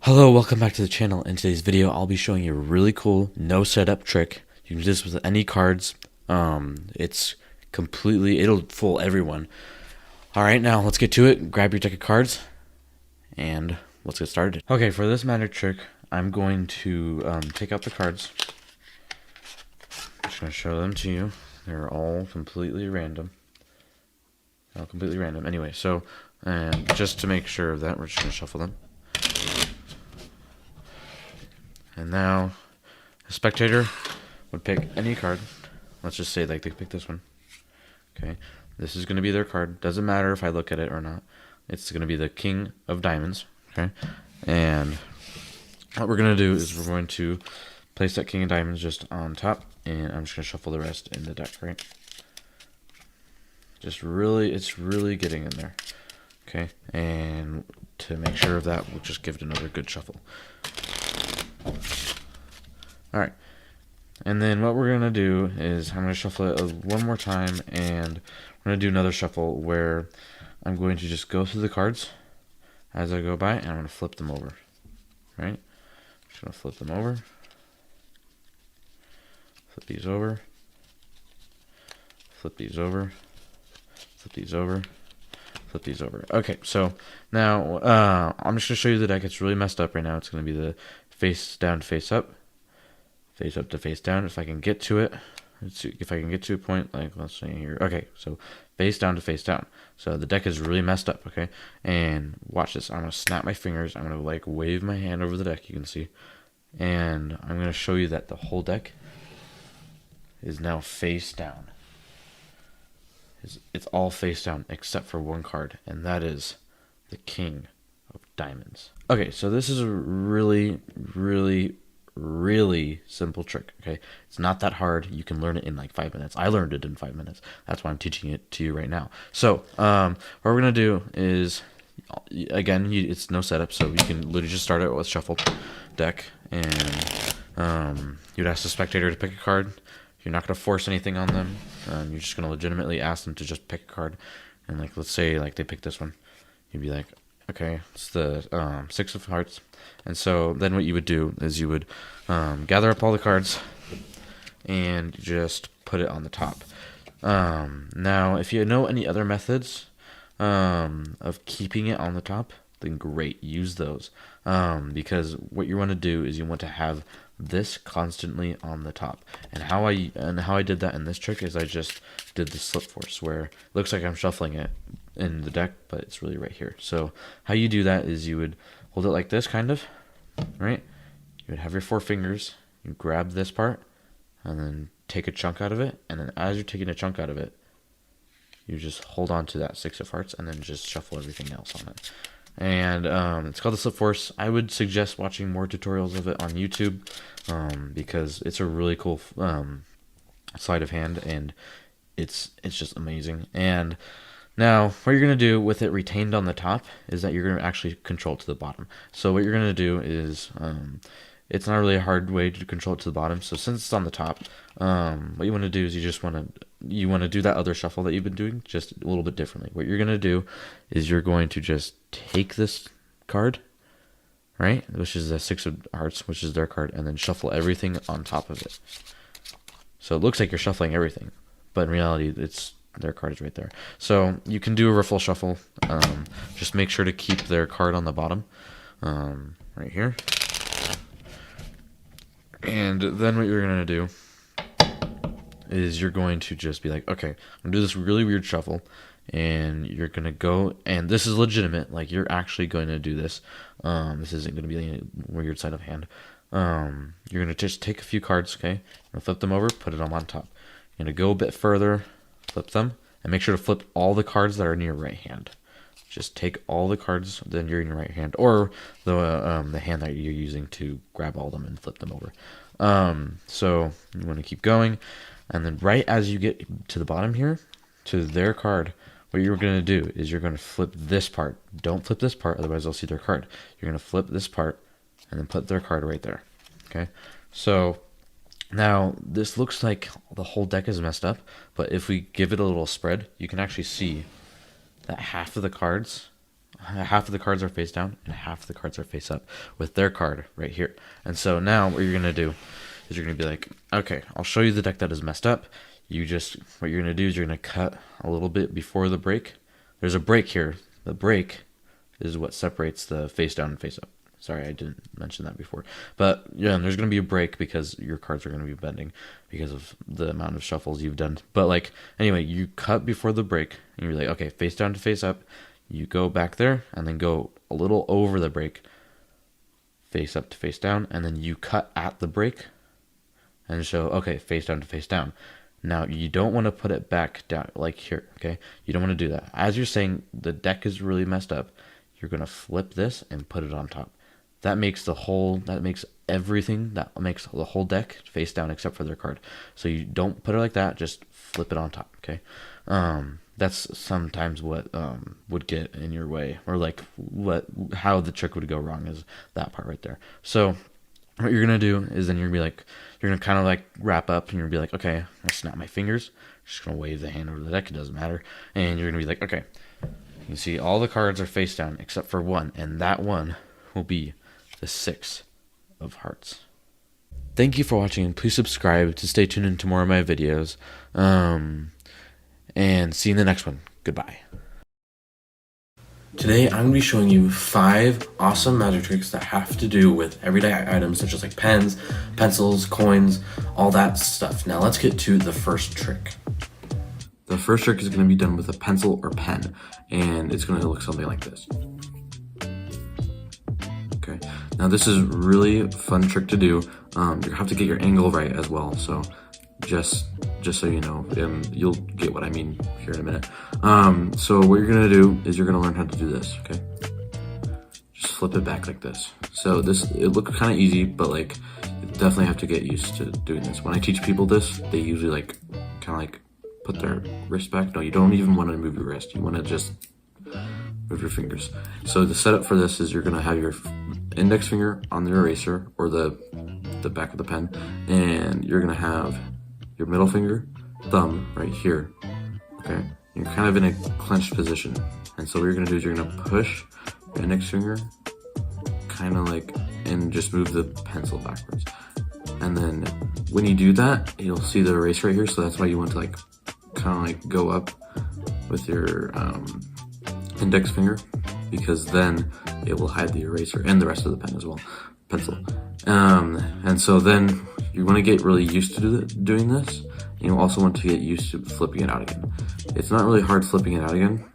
Hello, welcome back to the channel. In today's video, I'll be showing you a really cool no setup trick. You can do this with any cards. It'll fool everyone. Alright, now let's get to it. Grab your deck of cards, and let's get started. Okay, for this magic trick, I'm going to take out the cards. I'm just going to show them to you. They're all completely random. Anyway, so, and just to make sure of that, we're just going to shuffle them. And now, a spectator would pick any card. Let's just say like they pick this one. Okay, this is going to be their card. Doesn't matter if I look at it or not. It's going to be the King of Diamonds. Okay, and what we're going to do is we're going to place that King of Diamonds just on top, and I'm just going to shuffle the rest in the deck. Right, it's really getting in there. Okay, and to make sure of that, we'll just give it another good shuffle. Alright, and then what we're going to do is I'm going to shuffle it one more time, and we're going to do another shuffle where I'm going to just go through the cards as I go by, and I'm going to flip them over. Right? Just going to flip them over. Flip these over. Flip these over. Flip these over. Flip these over. Okay, so now I'm just going to show you the deck. It's really messed up right now. It's going to be the face down to face up. Face up to face down. If I can get to it, if I can get to a point, like let's say here. Okay, so face down to face down. So the deck is really messed up. Okay, and watch this. I'm gonna snap my fingers. I'm gonna like wave my hand over the deck. You can see, and I'm gonna show you that the whole deck is now face down. It's all face down except for one card, and that is the King of Diamonds. Okay, so this is a really simple trick. Okay, it's not that hard. You can learn it in like 5 minutes. I learned it in 5 minutes. That's why I'm teaching it to you right now. So what we're gonna do is, again, it's no setup, so you can literally just start it with shuffle deck, and you'd ask the spectator to pick a card. You're not gonna force anything on them. You're just gonna legitimately ask them to just pick a card, and like let's say like they pick this one, you'd be like, okay, it's the Six of Hearts. And so then what you would do is you would gather up all the cards and just put it on the top. Now, if you know any other methods of keeping it on the top, then great, use those. Because what you want to do is you want to have this constantly on the top. And how I did that in this trick is I just did the slip force, where it looks like I'm shuffling it in the deck, but it's really right here. So how you do that is you would hold it like this, kind of, right? You would have your 4 fingers, you grab this part, and then take a chunk out of it, and then as you're taking a chunk out of it, you just hold on to that Six of Hearts, and then just shuffle everything else on it. And it's called the slip force. I would suggest watching more tutorials of it on YouTube, because it's a really cool sleight of hand, and it's just amazing. And now, what you're going to do with it retained on the top is that you're going to actually control it to the bottom. So what you're going to do is, it's not really a hard way to control it to the bottom. So since it's on the top, what you want to do is you want to do that other shuffle that you've been doing, just a little bit differently. What you're going to do is you're going to just take this card, right, which is the Six of Hearts, which is their card, and then shuffle everything on top of it. So it looks like you're shuffling everything, but in reality, their card is right there. So you can do a riffle shuffle. Just make sure to keep their card on the bottom, right here. And then what you're going to do is you're going to just be like, okay, I'm going to do this really weird shuffle, and you're going to go, and this is legitimate, like you're actually going to do this. This isn't going to be a weird sleight of hand. You're going to just take a few cards, okay, and flip them over, put it on top. You're going to go a bit further, flip them, and make sure to flip all the cards that are in your right hand. Just take all the cards that are in your right hand, or the hand that you're using to grab all of them and flip them over. So you want to keep going, and then right as you get to the bottom here, to their card, what you're going to do is you're going to flip this part. Don't flip this part, otherwise they'll see their card. You're going to flip this part, and then put their card right there. Okay, so now this looks like the whole deck is messed up, but if we give it a little spread, you can actually see that half of the cards half of the cards are face down and half of the cards are face up with their card right here. And so now what you're gonna do is you're gonna be like, okay, I'll show you the deck that is messed up. What you're gonna do is you're gonna cut a little bit before the break. There's a break here. The break is what separates the face down and face up. Sorry, I didn't mention that before. But yeah, there's going to be a break because your cards are going to be bending because of the amount of shuffles you've done. But like, anyway, you cut before the break and you're like, okay, face down to face up. You go back there and then go a little over the break, face up to face down, and then you cut at the break and show, okay, face down to face down. Now, you don't want to put it back down like here, okay? You don't want to do that. As you're saying the deck is really messed up, you're going to flip this and put it on top. That makes the whole deck face down except for their card. So you don't put it like that, just flip it on top, okay? That's sometimes what would get in your way, or like how the trick would go wrong is that part right there. So what you're gonna do is then you're gonna kind of like wrap up and you're gonna be like, okay, I snap my fingers, just gonna wave the hand over the deck, it doesn't matter, and you're gonna be like, okay, you see all the cards are face down except for one, and that one will be the 6 of hearts. Thank you for watching, and please subscribe to stay tuned into more of my videos. And see you in the next one. Goodbye. Today I'm going to be showing you 5 awesome magic tricks that have to do with everyday items such as like pens, pencils, coins, all that stuff. Now let's get to the first trick. The first trick is going to be done with a pencil or pen, and it's going to look something like this. Okay, now this is a really fun trick to do. You have to get your angle right as well, so just so you know, you'll get what I mean here in a minute. So what you're gonna do is you're gonna learn how to do this, okay? Just flip it back like this. So it looks kind of easy, but like, you definitely have to get used to doing this. When I teach people this, they usually like, kind of like put their wrist back. No, you don't even want to move your wrist. You want to just move your fingers. So the setup for this is you're gonna have your index finger on the eraser or the back of the pen, and you're gonna have your middle finger, thumb right here, okay? You're kind of in a clenched position. And so what you're gonna do is you're gonna push your index finger, kind of like, and just move the pencil backwards. And then when you do that, you'll see the eraser right here, so that's why you want to like, kind of like go up with your index finger, because then it will hide the eraser and the rest of the pen as well, pencil. And so then you want to get really used to doing this. You also want to get used to flipping it out again. It's not really hard flipping it out again.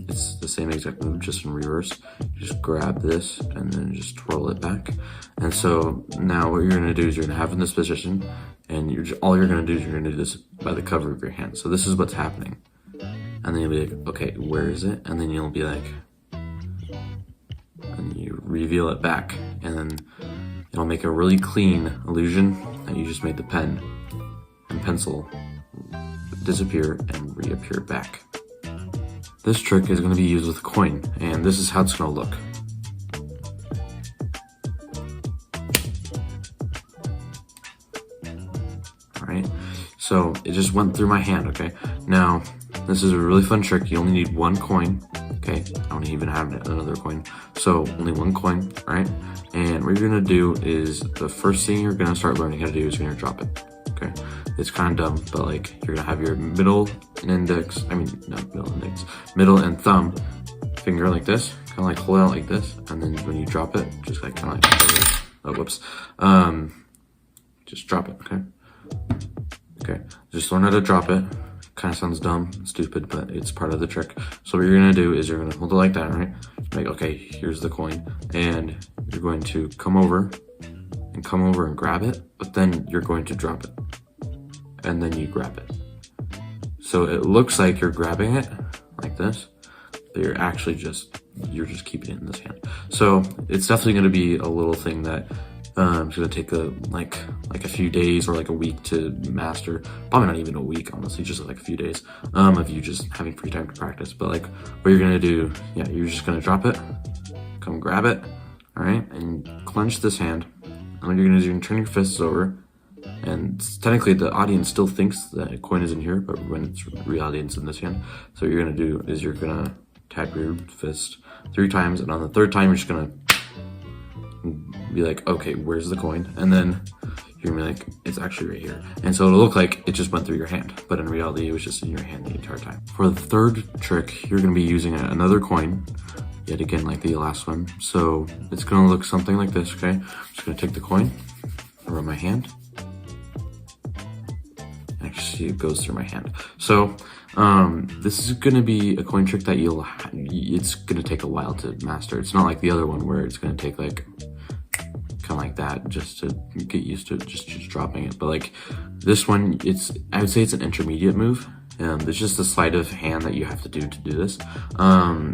It's the same exact move, just in reverse. You just grab this and then just twirl it back. And so now what you're going to do is you're going to have in this position, and all you're going to do is you're going to do this by the cover of your hand. So this is what's happening. And then you'll be like, okay, where is it? And then you'll be like, and you reveal it back, and then it'll make a really clean illusion that you just made the pen and pencil disappear and reappear back. This trick is going to be used with a coin, and this is how it's going to look. Alright, so it just went through my hand, okay? Now, this is a really fun trick. You only need 1 coin. Okay, I don't even have another coin. So only 1 coin, all right? And what you're gonna do is, the first thing you're gonna start learning how to do is you're gonna drop it, okay? It's kind of dumb, but like, you're gonna have your middle and thumb finger like this, kind of like hold it out like this, and then when you drop it, just like kind of like, oh, whoops. Just drop it, okay? Okay, just learn how to drop it. Kind of sounds dumb, stupid, but it's part of the trick. So what you're gonna do is you're gonna hold it like that, right? Like, okay, here's the coin, and you're going to come over and grab it, but then you're going to drop it, and then you grab it. So it looks like you're grabbing it like this, but you're actually just keeping it in this hand. So it's definitely gonna be a little thing that it's gonna take like a few days or like a week to master. Probably not even a week, honestly, just like a few days of you just having free time to practice. But like, what you're gonna do, yeah, you're just gonna drop it, come grab it, all right, and clench this hand. And what you're gonna do is you're gonna turn your fists over, and technically the audience still thinks that a coin is in here, but when it's reality, it's in this hand. So what you're gonna do is you're gonna tap your fist 3 times, and on the 3rd time, you're just gonna be like, okay, where's the coin? And then you're gonna be like, it's actually right here. And so it'll look like it just went through your hand, but in reality, it was just in your hand the entire time. For the 3rd trick, you're gonna be using another coin, yet again, like the last one. So it's gonna look something like this, okay? I'm just gonna take the coin, rub my hand. Actually, it goes through my hand. So this is gonna be a coin trick that it's gonna take a while to master. It's not like the other one where it's gonna take like, kind of like that just to get used to just dropping it. But like this one, I would say it's an intermediate move. There's just a sleight of hand that you have to do this.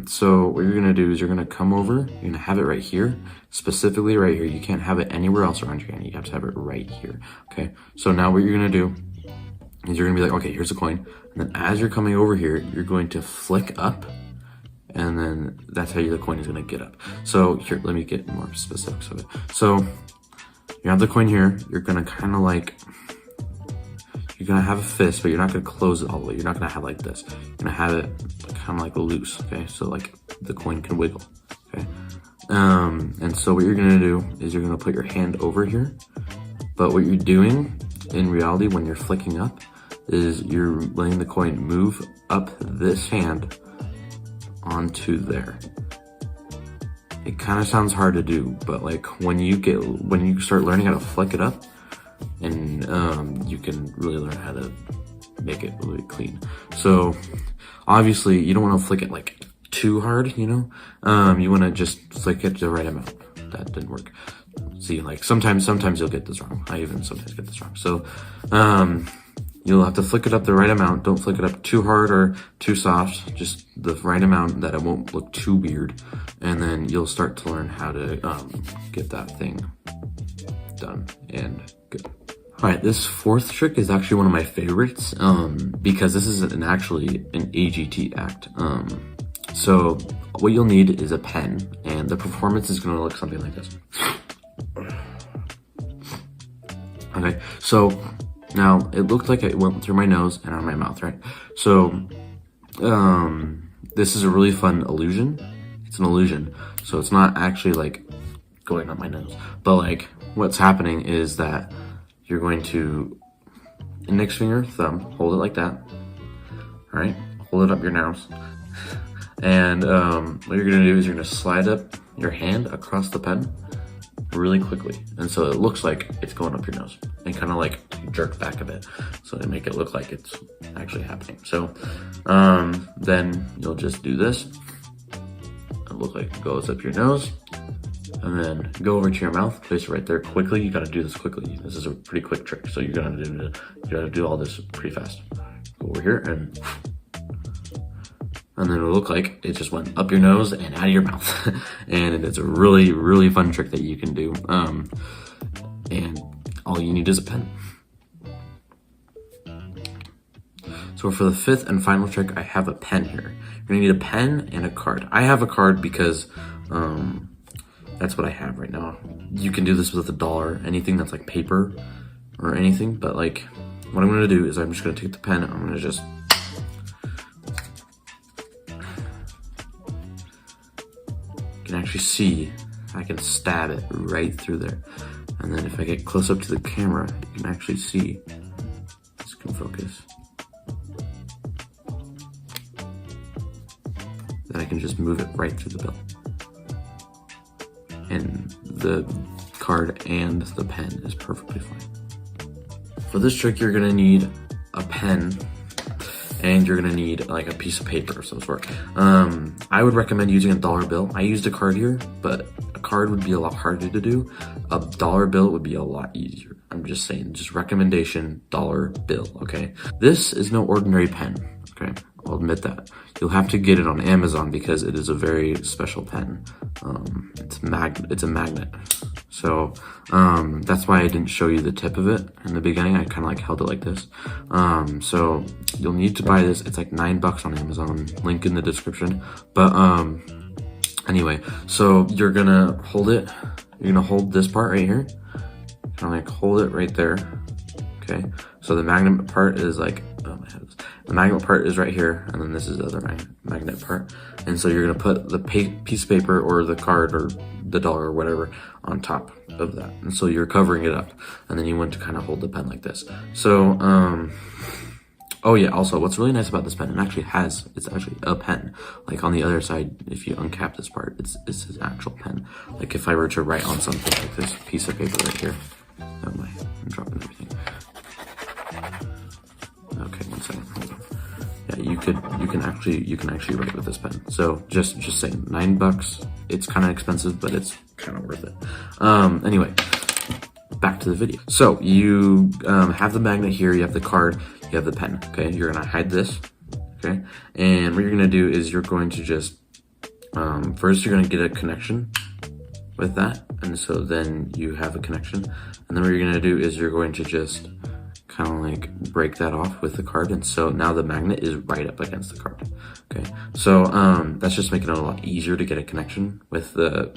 So what you're gonna do is you're gonna come over, you're gonna have it right here, specifically right here. You can't have it anywhere else around your hand. You have to have it right here, okay? So now what you're gonna do is you're gonna be like, okay, here's a coin. And then as you're coming over here, you're going to flick up, and then that's how the coin is gonna get up. So here, let me get more specifics of it. So you have the coin here, you're gonna kind of like, you're gonna have a fist, but you're not gonna close it all the way. You're not gonna have like this. You're gonna have it kind of like loose, okay? So like the coin can wiggle, okay? And so what you're gonna do is you're gonna put your hand over here, but what you're doing in reality when you're flicking up is you're letting the coin move up this hand onto there. It kind of sounds hard to do, but like when you start learning how to flick it up, and you can really learn how to make it really clean. So obviously you don't want to flick it like too hard, you know. You want to just flick it the right amount. That didn't work. See, like sometimes you'll get this wrong. I even sometimes get this wrong. So you'll have to flick it up the right amount. Don't flick it up too hard or too soft, just the right amount that it won't look too weird. And then you'll start to learn how to get that thing done and good. All right, this 4th trick is actually one of my favorites because this is actually an AGT act. So what you'll need is a pen, and the performance is gonna look something like this. Okay, so now it looked like it went through my nose and out of my mouth, right? So this is a really fun illusion. It's an illusion, so it's not actually like going up my nose, but like what's happening is that you're going to index finger, thumb, hold it like that. All right, hold it up your nose. And what you're gonna do is you're gonna slide up your hand across the pen really quickly. And so it looks like it's going up your nose and kind of like jerk back a bit. So to make it look like it's actually happening. So then you'll just do this. It'll look like it goes up your nose. And then go over to your mouth, place it right there quickly. You gotta do this quickly. This is a pretty quick trick, so you gotta do all this pretty fast. Go over here and then it'll look like it just went up your nose and out of your mouth. And it's a really, really fun trick that you can do. And all you need is a pen. So for the 5th and final trick, I have a pen here. You're gonna need a pen and a card. I have a card because that's what I have right now. You can do this with $1, anything that's like paper or anything, but like what I'm gonna do is I'm just gonna take the pen, I'm gonna just you can actually see I can stab it right through there. And then if I get close up to the camera, you can actually see, this can focus, then I can just move it right through the bill. And the card and the pen is perfectly fine. For this trick, you're gonna need a pen and you're gonna need like a piece of paper of some sort. I would recommend using a dollar bill. I used a card here, but a card would be a lot harder to do. A dollar bill would be a lot easier. I'm just saying, just recommendation, dollar bill, okay? This is no ordinary pen, okay? I'll admit that. You'll have to get it on Amazon because it is a very special pen. It's a magnet. So that's why I didn't show you the tip of it in the beginning. I kind of like held it like this. So you'll need to buy this. It's like $9 on Amazon. Link in the description. But anyway, so you're gonna hold it. You're gonna hold this part right here. Kind of like hold it right there. Okay. So the magnet part is like The magnet part is right here, and then this is the other magnet part. And so you're gonna put the piece of paper or the card or the dollar or whatever on top of that. And so you're covering it up, and then you want to kind of hold the pen like this. So, oh yeah, also what's really nice about this pen, it's actually a pen. Like on the other side, if you uncap this part, it's an actual pen. Like if I were to write on something like this piece of paper right here, oh my, I'm dropping everything. Okay, 1 second, hold on. Yeah, you can actually write with this pen. So just saying, $9. It's kind of expensive, but it's kind of worth it. Anyway, back to the video. So you have the magnet here, you have the card, you have the pen. Okay, you're gonna hide this. Okay, and what you're gonna do is you're going to just first you're gonna get a connection with that, and so then you have a connection, and then what you're gonna do is you're going to just kind of like break that off with the card, and so now the magnet is right up against the card. Okay, so that's just making it a lot easier to get a connection with the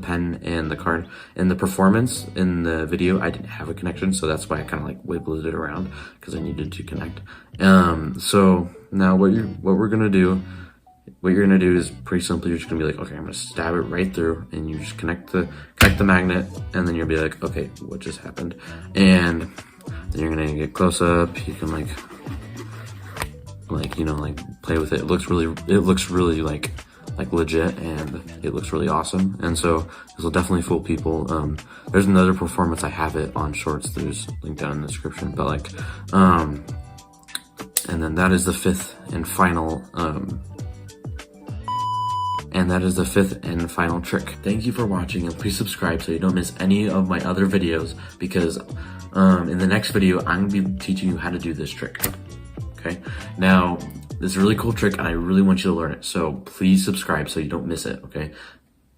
pen and the card. In the performance in the video, I didn't have a connection, so that's why I kind of like wiggled it around because I needed to connect. So now what you're gonna do is pretty simple. You're just gonna be like, okay, I'm gonna stab it right through, and you just connect the magnet, and then you'll be like, okay, what just happened? And then you're gonna get close up. You can like play with it. It looks really like legit, and it looks really awesome. And so this will definitely fool people. There's another performance, I have it on shorts. There's a link down in the description. But like, and then that is the fifth and final trick. Thank you for watching, and please subscribe so you don't miss any of my other videos, because in the next video, I'm gonna be teaching you how to do this trick. Okay, now this is a really cool trick, and I really want you to learn it. So please subscribe so you don't miss it. Okay,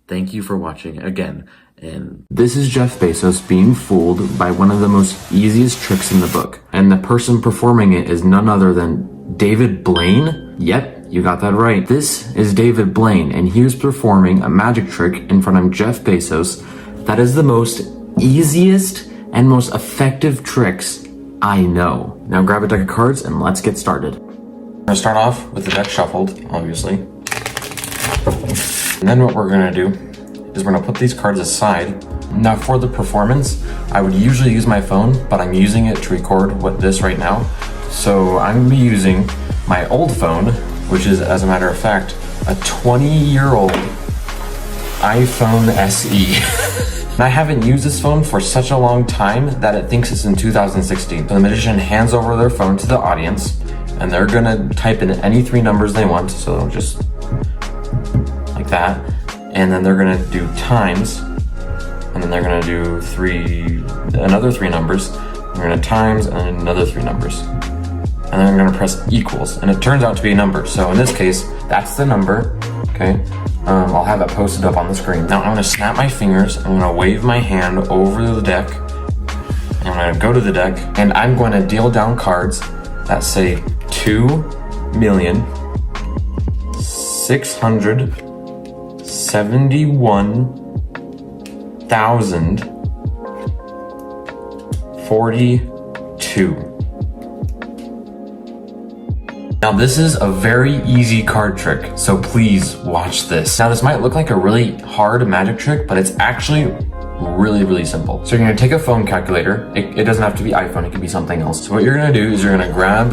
thank you for watching again. And this is Jeff Bezos being fooled by one of the most easiest tricks in the book, and the person performing it is none other than David Blaine. Yep, you got that right. This is David Blaine, and he was performing a magic trick in front of Jeff Bezos. That is the most easiest and most effective tricks I know. Now grab a deck of cards and let's get started. We're gonna start off with the deck shuffled, obviously. And then what we're gonna do is we're gonna put these cards aside. Now for the performance, I would usually use my phone, but I'm using it to record this right now. So I'm gonna be using my old phone, which is, as a matter of fact, a 20-year-old iPhone SE. And I haven't used this phone for such a long time that it thinks it's in 2016. So the magician hands over their phone to the audience, and they're gonna type in any 3 numbers they want. So just like that. And then they're gonna do times, and then they're gonna do another 3 numbers. They're gonna times and another 3 numbers. And then I'm gonna press equals, and it turns out to be a number. So in this case, that's the number, okay? I'll have that posted up on the screen. Now I'm gonna snap my fingers, I'm gonna wave my hand over the deck, I'm gonna go to the deck, and I'm going to deal down cards that say 2,671,042. Now this is a very easy card trick, so please watch this. Now this might look like a really hard magic trick, but it's actually really simple. So you're gonna take a phone calculator. It doesn't have to be iPhone, it can be something else. So what you're gonna do is you're gonna grab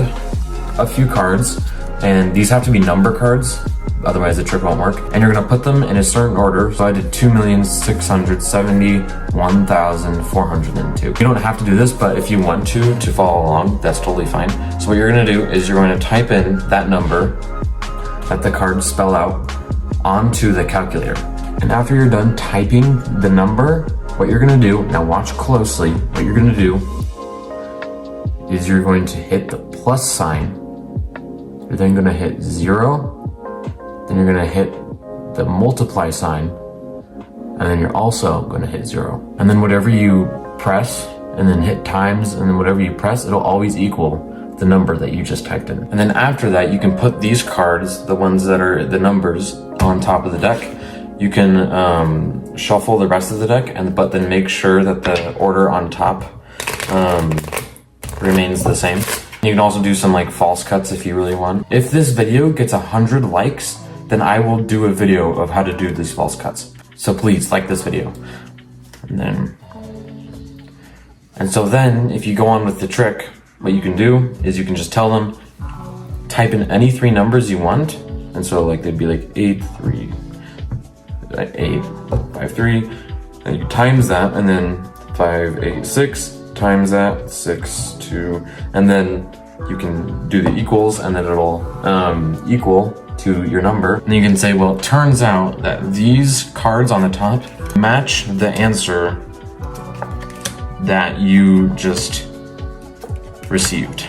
a few cards, and these have to be number cards, otherwise the trick won't work. And you're gonna put them in a certain order. So I did 2,671,402. You don't have to do this, but if you want to follow along, that's totally fine. So what you're gonna do is you're going to type in that number that the cards spell out onto the calculator. And after you're done typing the number, what you're gonna do, now watch closely, what you're gonna do is you're going to hit the plus sign. You're then gonna hit 0, then you're gonna hit the multiply sign, and then you're also gonna hit 0. And then whatever you press, and then hit times, and then whatever you press, it'll always equal the number that you just typed in. And then after that, you can put these cards, the ones that are the numbers, on top of the deck. You can shuffle the rest of the deck, but then make sure that the order on top remains the same. You can also do some like false cuts if you really want. If this video gets 100 likes, then I will do a video of how to do these false cuts. So please like this video. And so then if you go on with the trick, what you can do is you can just tell them, type in any 3 numbers you want. And so like they'd be like 8, 3, 8, 5, 3, and you times that, and then 5, 8, 6 times that, 6, 2, and then you can do the equals, and then it'll equal to your number. And you can say, well, it turns out that these cards on the top match the answer that you just received.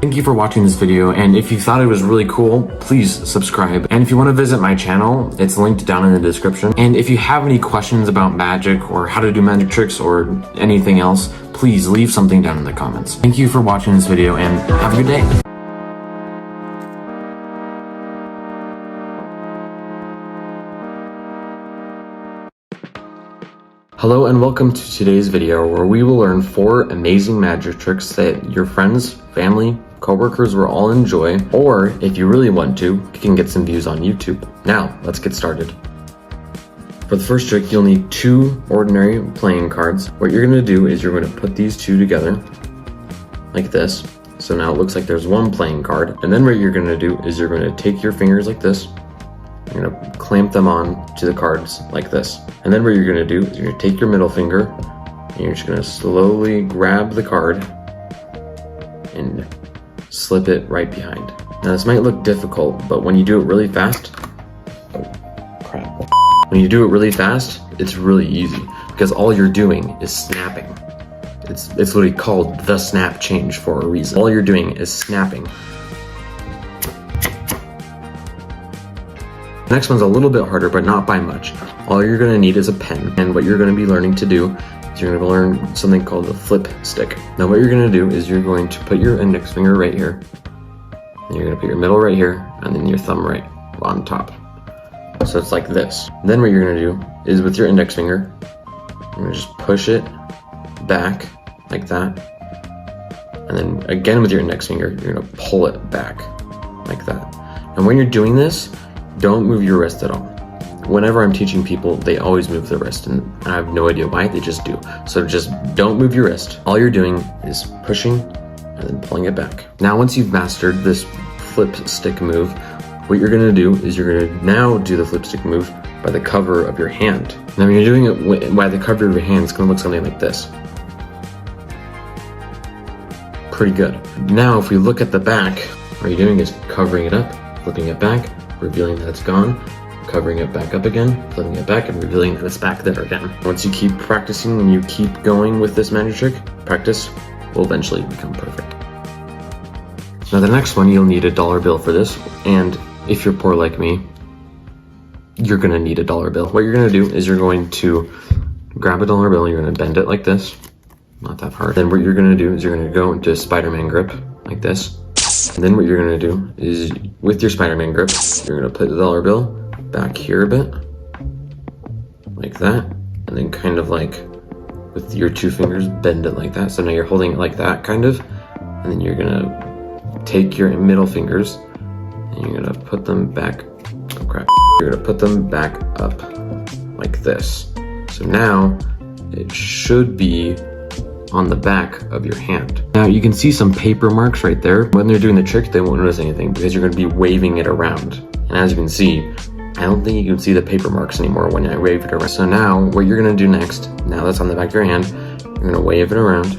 Thank you for watching this video, and if you thought it was really cool, please subscribe. And if you want to visit my channel, it's linked down in the description. And if you have any questions about magic or how to do magic tricks or anything else, please leave something down in the comments. Thank you for watching this video, and have a good day. Hello and welcome to today's video where we will learn 4 amazing magic tricks that your friends, family, coworkers will all enjoy, or if you really want to, you can get some views on YouTube. Now, let's get started. For the first trick, you'll need 2 ordinary playing cards. What you're going to do is you're going to put these 2 together like this. So now it looks like there's 1 playing card. And then what you're going to do is you're going to take your fingers like this. You're going to clamp them on to the cards like this. And then what you're going to do is you're going to take your middle finger and you're just going to slowly grab the card and slip it right behind. Now this might look difficult, but when you do it really fast, when you do it really fast, it's really easy because all you're doing is snapping. It's literally called the snap change for a reason. All you're doing is snapping. The next one's a little bit harder, but not by much. All you're going to need is a pen, and what you're going to be learning to do is you're going to learn something called the flip stick. Now what you're going to do is you're going to put your index finger right here, and you're going to put your middle right here, and then your thumb right on top. So it's like this. Then what you're going to do is with your index finger, you're going to just push it back like that, and then again with your index finger, you're going to pull it back like that. And when you're doing this, don't move your wrist at all. Whenever I'm teaching people, they always move their wrist, and I have no idea why, they just do. So just don't move your wrist. All you're doing is pushing and then pulling it back. Now once you've mastered this flip stick move, what you're gonna do is you're gonna now do the flip stick move by the cover of your hand. Now when you're doing it by the cover of your hand, it's gonna look something like this. Pretty good. Now if we look at the back, what you're doing is covering it up, flipping it back, revealing that it's gone, covering it back up again, flipping it back, and revealing that it's back there again. Once you keep practicing and you keep going with this magic trick, practice will eventually become perfect. Now the next one, you'll need $1 bill for this, and if you're poor like me, you're gonna need $1 bill. What you're gonna do is you're going to grab $1 bill and you're gonna bend it like this, not that hard. Then what you're gonna do is you're gonna go into Spider-Man grip, like this. And then what you're gonna do is, with your Spider-Man grip, you're gonna put the $1 bill back here a bit, like that, and then kind of like with your 2 fingers, bend it like that. So now you're holding it like that, kind of, and then you're gonna take your middle fingers and you're gonna put them back, oh crap, you're gonna put them back up like this. So now it should be on the back of your hand. Now you can see some paper marks right there. When they're doing the trick, they won't notice anything because you're going to be waving it around. And as you can see, I don't think you can see the paper marks anymore when I wave it around. So now what you're going to do next, now that's on the back of your hand, you're going to wave it around,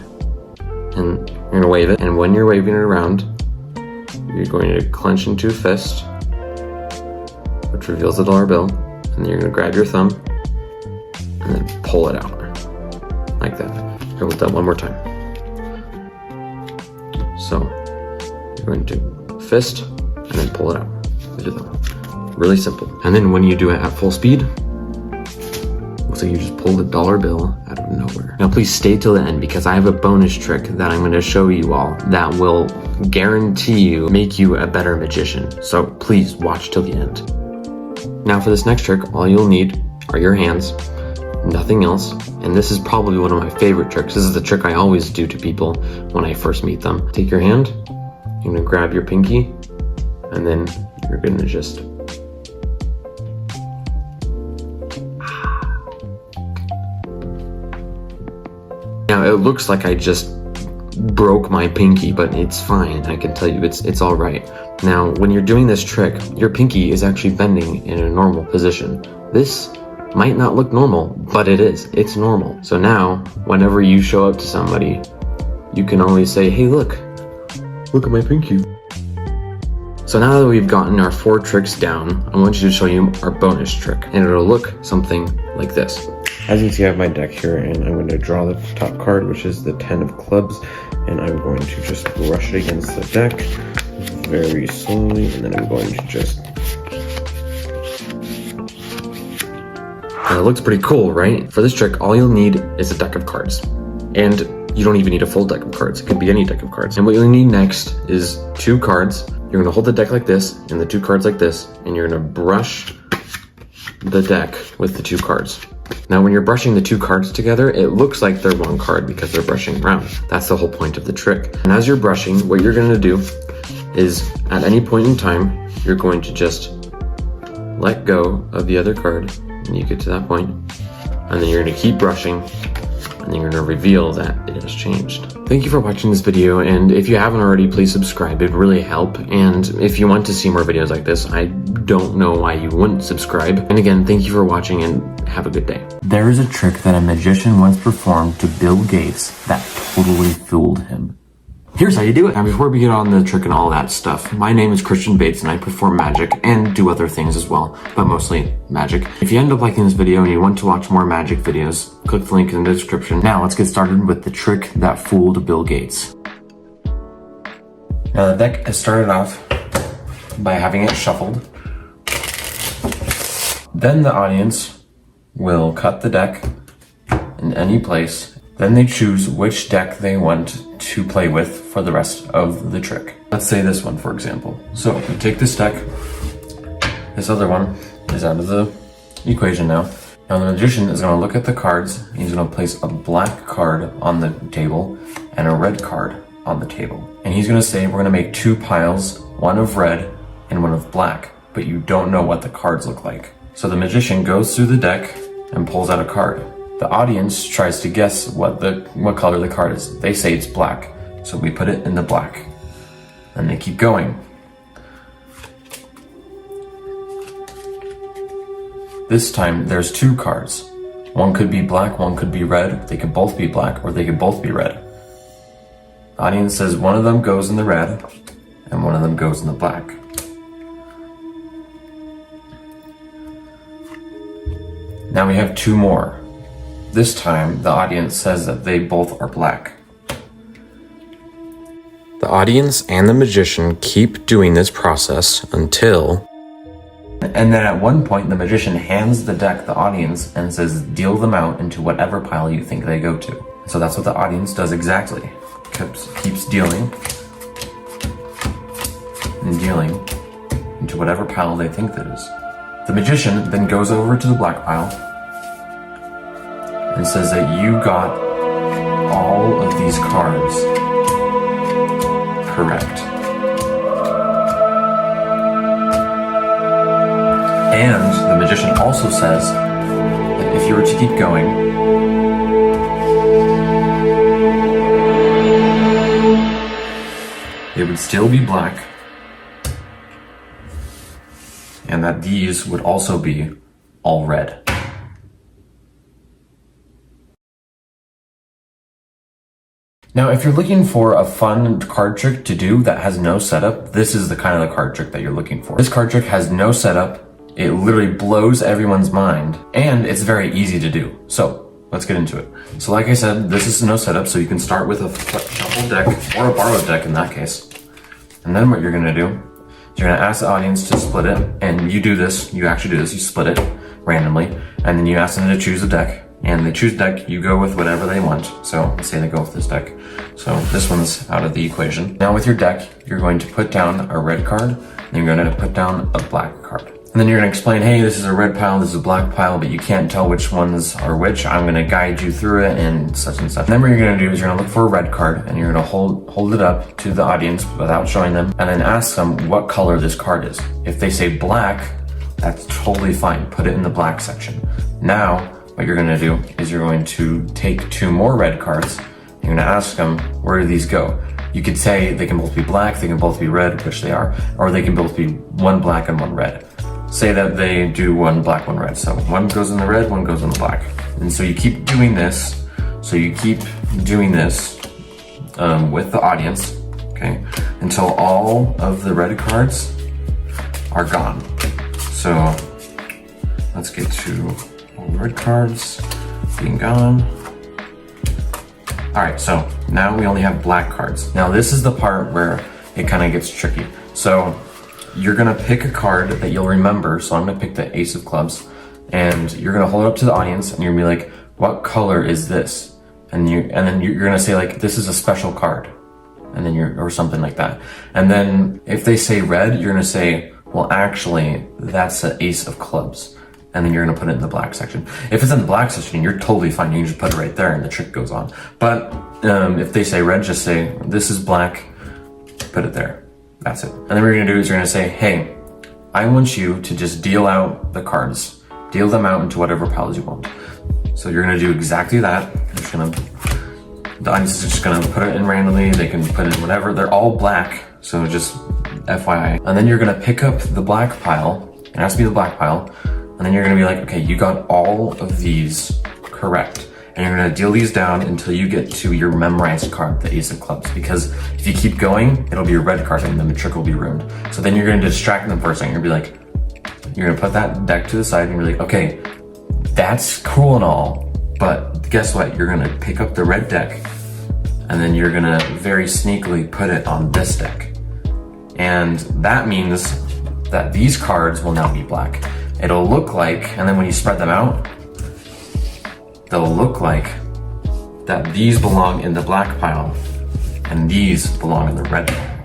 and you're going to wave it. And when you're waving it around, you're going to clench into a fist, which reveals the $1 bill. And then you're going to grab your thumb and then pull it out like that. Here, we'll do that one more time. So you're going to fist and then pull it out with your thumb. Really simple. And then when you do it at full speed, looks like you just pulled $1 bill out of nowhere. Now please stay till the end because I have a bonus trick that I'm going to show you all that will guarantee you make you a better magician. So please watch till the end. Now for this next trick, all you'll need are your hands. nothing else. And this is probably one of my favorite tricks. This is the trick I always do to people when I first meet them. Take your hand, you're gonna grab your pinky, and then you're gonna just now it looks like I just broke my pinky, but it's fine. I can tell you it's all right. Now, when you're doing this trick, your pinky is actually bending in a normal position. This might not look normal, but it is. It's normal. So now, whenever you show up to somebody, you can always say, hey, look at my pinky. So now that we've gotten our 4 tricks down, I want you to show you our bonus trick, and it'll look something like this. As you can see, I have my deck here, and I'm going to draw the top card, which is the 10 of clubs, and I'm going to just brush it against the deck very slowly, and then I'm going to just... Now, it looks pretty cool, right? For this trick, all you'll need is a deck of cards. And you don't even need a full deck of cards. It could be any deck of cards. And what you'll need next is 2 cards. You're gonna hold the deck like this, and the 2 cards like this, and you're gonna brush the deck with the 2 cards. Now, when you're brushing the 2 cards together, it looks like they're 1 card because they're brushing around. That's the whole point of the trick. And as you're brushing, what you're gonna do is, at any point in time, you're going to just let go of the other card, and you get to that point, and then you're gonna keep brushing, and then you're gonna reveal that it has changed. Thank you for watching this video, and if you haven't already, please subscribe. It'd really help. And if you want to see more videos like this, I don't know why you wouldn't subscribe. And again, thank you for watching, and have a good day. There is a trick that a magician once performed to Bill Gates that totally fooled him. Here's how you do it. Now, before we get on the trick and all that stuff, my name is Christian Bates, and I perform magic and do other things as well, but mostly magic. If you end up liking this video and you want to watch more magic videos, click the link in the description. Now let's get started with the trick that fooled Bill Gates. Now, the deck is started off by having it shuffled. Then the audience will cut the deck in any place. Then they choose which deck they want to play with for the rest of the trick. Let's say this one, for example. So we take this deck. This other one is out of the equation now. Now the magician is going to look at the cards. He's going to place a black card on the table and a red card on the table. And he's going to say, we're going to make 2 piles, one of red and one of black, but you don't know what the cards look like. So the magician goes through the deck and pulls out a card. The audience tries to guess what color the card is. They say it's black, so we put it in the black. And they keep going. This time there's 2 cards. One could be black, one could be red. They could both be black, or they could both be red. The audience says one of them goes in the red and one of them goes in the black. Now we have 2 more. This time, the audience says that they both are black. The audience and the magician keep doing this process until... And then at one point, the magician hands the deck the audience and says, deal them out into whatever pile you think they go to. So that's what the audience does exactly. Keeps dealing and dealing into whatever pile they think that is. The magician then goes over to the black pile and says that you got all of these cards correct. And the magician also says that if you were to keep going, it would still be black, and that these would also be all red. Now, if you're looking for a fun card trick to do that has no setup, this is the kind of the card trick that you're looking for. This card trick has no setup. It literally blows everyone's mind, and it's very easy to do. So let's get into it. So like I said, this is no setup, so you can start with a shuffled deck, or a borrowed deck in that case. And then what you're gonna do, you're gonna ask the audience to split it, and you do this, you actually do this, you split it randomly, and then you ask them to choose a deck. And they choose deck, you go with whatever they want. So let's say they go with this deck. So this one's out of the equation. Now with your deck, you're going to put down a red card, and you're going to put down a black card. And then you're gonna explain, hey, this is a red pile, this is a black pile, but you can't tell which ones are which. I'm gonna guide you through it and such and such. And then what you're gonna do is you're gonna look for a red card and you're gonna hold it up to the audience without showing them and then ask them what color this card is. If they say black, that's totally fine. Put it in the black section. Now, what you're gonna do is you're going to take 2 more red cards. You're gonna ask them, where do these go? You could say they can both be black, they can both be red, which they are, or they can both be 1 black and 1 red. Say that they do 1 black, 1 red. So 1 goes in the red, 1 goes in the black. And so you keep doing this. So you keep doing this with the audience, okay, until all of the red cards are gone. So let's get to all the red cards being gone. All right, so now we only have black cards. Now this is the part where it kind of gets tricky. So you're gonna pick a card that you'll remember. So I'm gonna pick the Ace of Clubs and you're gonna hold it up to the audience and you're gonna be like, what color is this? And then you're gonna say like, this is a special card. And then or something like that. And then if they say red, you're gonna say, well, actually, that's an Ace of Clubs. And then you're gonna put it in the black section. If it's in the black section, you're totally fine. You can just put it right there and the trick goes on. But if they say red, just say, this is black, put it there. That's it. And then what you're gonna do is you're gonna say, hey, I want you to just deal out the cards. Deal them out into whatever piles you want. So you're gonna do exactly that. The audience is just gonna put it in randomly. They can put it in whatever. They're all black, so just FYI. And then you're gonna pick up the black pile. It has to be the black pile. And then you're gonna be like, okay, you got all of these correct. And you're gonna deal these down until you get to your memorized card, the Ace of Clubs. Because if you keep going, it'll be a red card and then the trick will be ruined. So then you're gonna distract them for a second. You're gonna be like, you're gonna put that deck to the side and you're like, okay, that's cool and all, but guess what? You're gonna pick up the red deck and then you're gonna very sneakily put it on this deck. And that means that these cards will now be black. It'll look like, and then when you spread them out, they'll look like that these belong in the black pile and these belong in the red pile.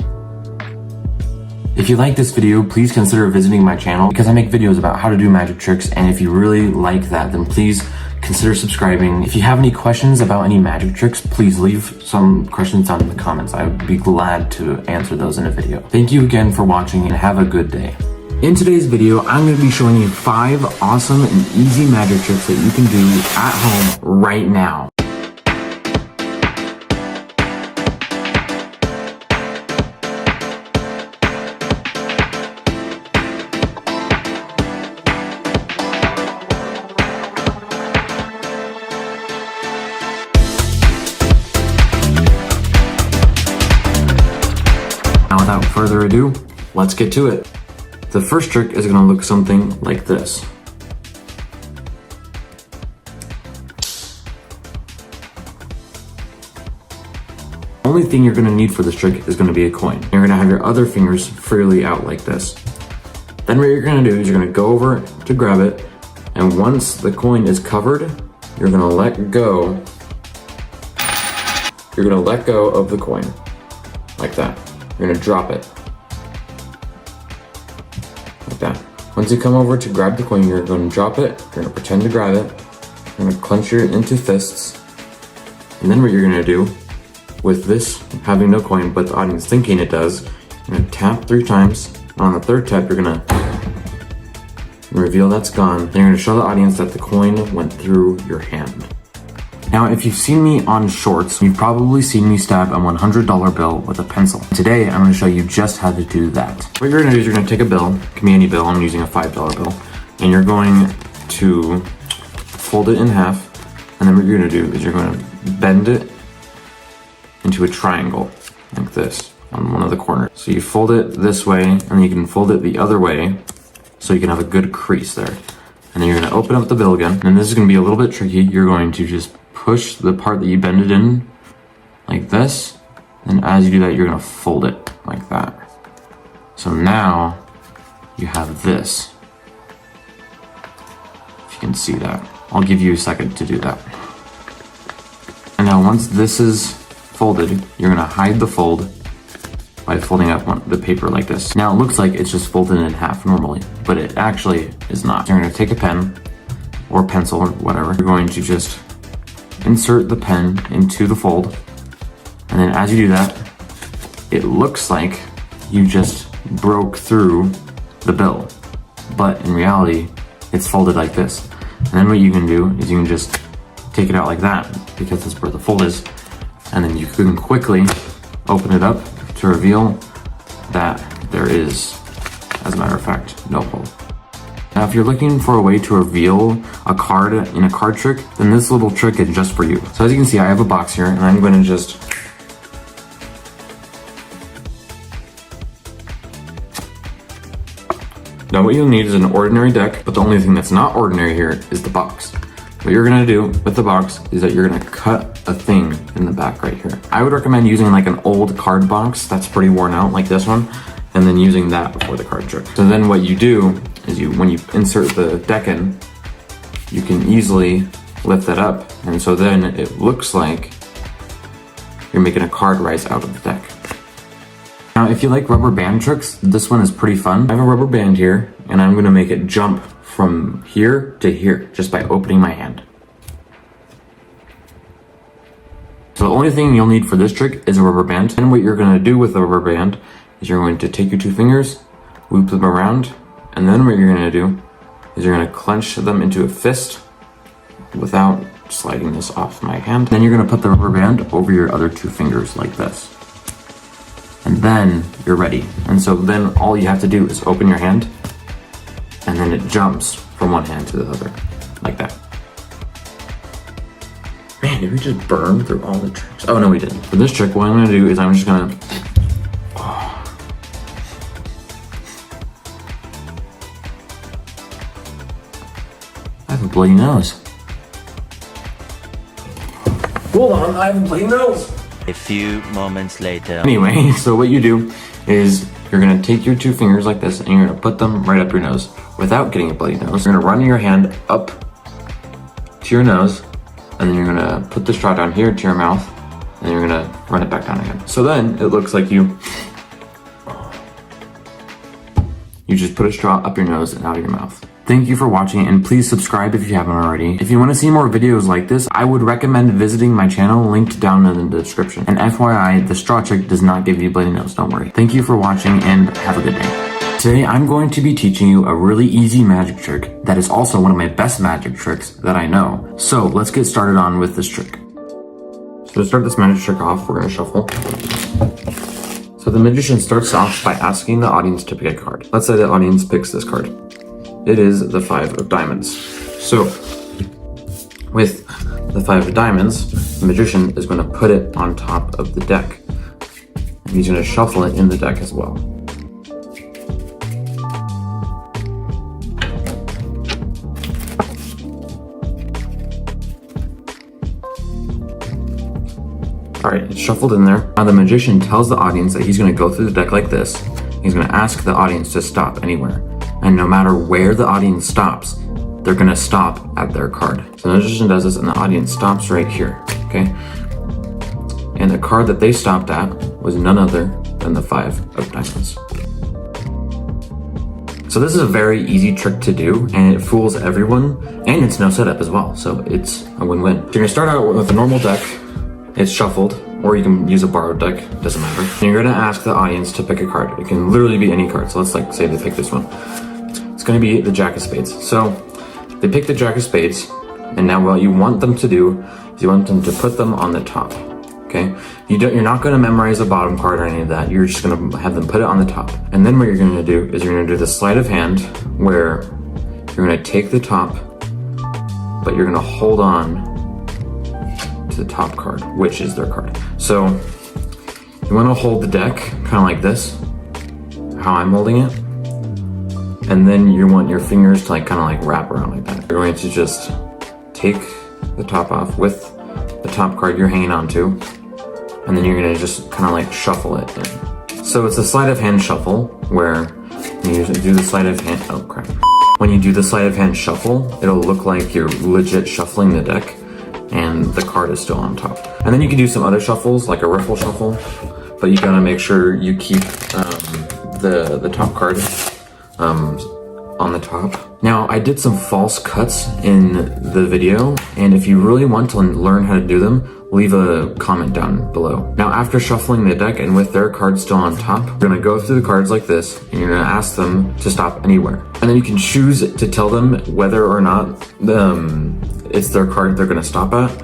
If you like this video, please consider visiting my channel because I make videos about how to do magic tricks, and if you really like that, then please consider subscribing. If you have any questions about any magic tricks, please leave some questions down in the comments. I would be glad to answer those in a video. Thank you again for watching and have a good day. In today's video, I'm going to be showing you 5 awesome and easy magic tricks that you can do at home right now. Now without further ado, let's get to it. The first trick is going to look something like this. The only thing you're going to need for this trick is going to be a coin. You're going to have your other fingers freely out like this. Then what you're going to do is you're going to go over to grab it, and once the coin is covered, you're going to let go. You're going to let go of the coin like that. You're going to drop it. Like that. Once you come over to grab the coin, you're going to drop it, you're going to pretend to grab it, you're going to clench it into fists, and then what you're going to do with this having no coin but the audience thinking it does, you're going to tap 3 times, and on the 3rd tap you're going to reveal that's gone, and you're going to show the audience that the coin went through your hand. Now, if you've seen me on shorts, you've probably seen me stab a $100 bill with a pencil. Today, I'm going to show you just how to do that. What you're going to do is you're going to take a bill, it can be any bill, I'm using a $5 bill, and you're going to fold it in half, and then what you're going to do is you're going to bend it into a triangle, like this, on one of the corners. So you fold it this way, and then you can fold it the other way, so you can have a good crease there. And then you're going to open up the bill again, and this is going to be a little bit tricky. You're going to just push the part that you bend it in like this, and as you do that, you're going to fold it like that. So now you have this, if you can see that. I'll give you a second to do that. And now once this is folded, you're going to hide the fold, by folding up the paper like this. Now it looks like it's just folded in half normally, but it actually is not. You're gonna take a pen or pencil or whatever. You're going to just insert the pen into the fold. And then as you do that, it looks like you just broke through the bill. But in reality, it's folded like this. And then what you can do is you can just take it out like that, because that's where the fold is. And then you can quickly open it up to reveal that there is, as a matter of fact, no hole. Now, if you're looking for a way to reveal a card in a card trick, then this little trick is just for you. So as you can see, I have a box here, and I'm going to just now what you'll need is an ordinary deck, but the only thing that's not ordinary here is the box. What you're gonna do with the box is that you're gonna cut a thing in the back right here. I would recommend using like an old card box that's pretty worn out, like this one, and then using that before the card trick. So then what you do is when you insert the deck in, you can easily lift that up, and so then it looks like you're making a card rise out of the deck. Now, if you like rubber band tricks, this one is pretty fun. I have a rubber band here, and I'm gonna make it jump from here to here just by opening my hand. So the only thing you'll need for this trick is a rubber band. And what you're gonna do with the rubber band is you're going to take your two fingers, loop them around, and then what you're gonna do is you're gonna clench them into a fist without sliding this off my hand. Then you're gonna put the rubber band over your other two fingers like this. And then you're ready. And so then all you have to do is open your hand, and then it jumps from one hand to the other, like that. Man, did we just burn through all the tricks? Oh no, we didn't. For this trick, what I'm gonna do is I'm just gonna, I have a bloody nose. Hold on, I have a bloody nose. A few moments later. Anyway, so what you do is you're gonna take your two fingers like this and you're gonna put them right up your nose without getting a bloody nose. You're gonna run your hand up to your nose, and then you're gonna put the straw down here to your mouth, and you're gonna run it back down again. So then it looks like you just put a straw up your nose and out of your mouth. Thank you for watching, and please subscribe if you haven't already. If you want to see more videos like this, I would recommend visiting my channel linked down in the description. And FYI, the straw trick does not give you a bloody nose, don't worry. Thank you for watching, and have a good day. Today, I'm going to be teaching you a really easy magic trick that is also one of my best magic tricks that I know. So let's get started on with this trick. So to start this magic trick off, we're gonna shuffle. So the magician starts off by asking the audience to pick a card. Let's say the audience picks this card. It is the 5 of diamonds. So with the 5 of diamonds, the magician is going to put it on top of the deck. And he's going to shuffle it in the deck as well. Alright, it's shuffled in there. Now the magician tells the audience that he's going to go through the deck like this. He's going to ask the audience to stop anywhere. And no matter where the audience stops, they're gonna stop at their card. So the magician does this and the audience stops right here, okay? And the card that they stopped at was none other than the 5 of diamonds. So this is a very easy trick to do, and it fools everyone, and it's no setup as well, so it's a win-win. So you're gonna start out with a normal deck, it's shuffled, or you can use a borrowed deck, doesn't matter. And you're gonna ask the audience to pick a card. It can literally be any card, so let's like say they pick this one. It's gonna be the Jack of Spades. So they pick the Jack of Spades, and now what you want them to do is you want them to put them on the top, okay? You're not gonna memorize the bottom card or any of that. You're just gonna have them put it on the top. And then what you're gonna do is you're gonna do the sleight of hand where you're gonna take the top, but you're gonna hold on to the top card, which is their card. So you wanna hold the deck kind of like this, how I'm holding it. And then you want your fingers to like kind of like wrap around like that. You're going to just take the top off with the top card you're hanging on to, and then you're gonna just kind of like shuffle it in. So it's a sleight of hand shuffle where you do the sleight of hand, oh crap. When you do the sleight of hand shuffle, it'll look like you're legit shuffling the deck and the card is still on top. And then you can do some other shuffles, like a riffle shuffle, but you gotta make sure you keep the top card on the top. Now, I did some false cuts in the video, and if you really want to learn how to do them, leave a comment down below. Now, after shuffling the deck and with their cards still on top, you're gonna go through the cards like this, and you're gonna ask them to stop anywhere. And then you can choose to tell them whether or not it's their card they're gonna stop at.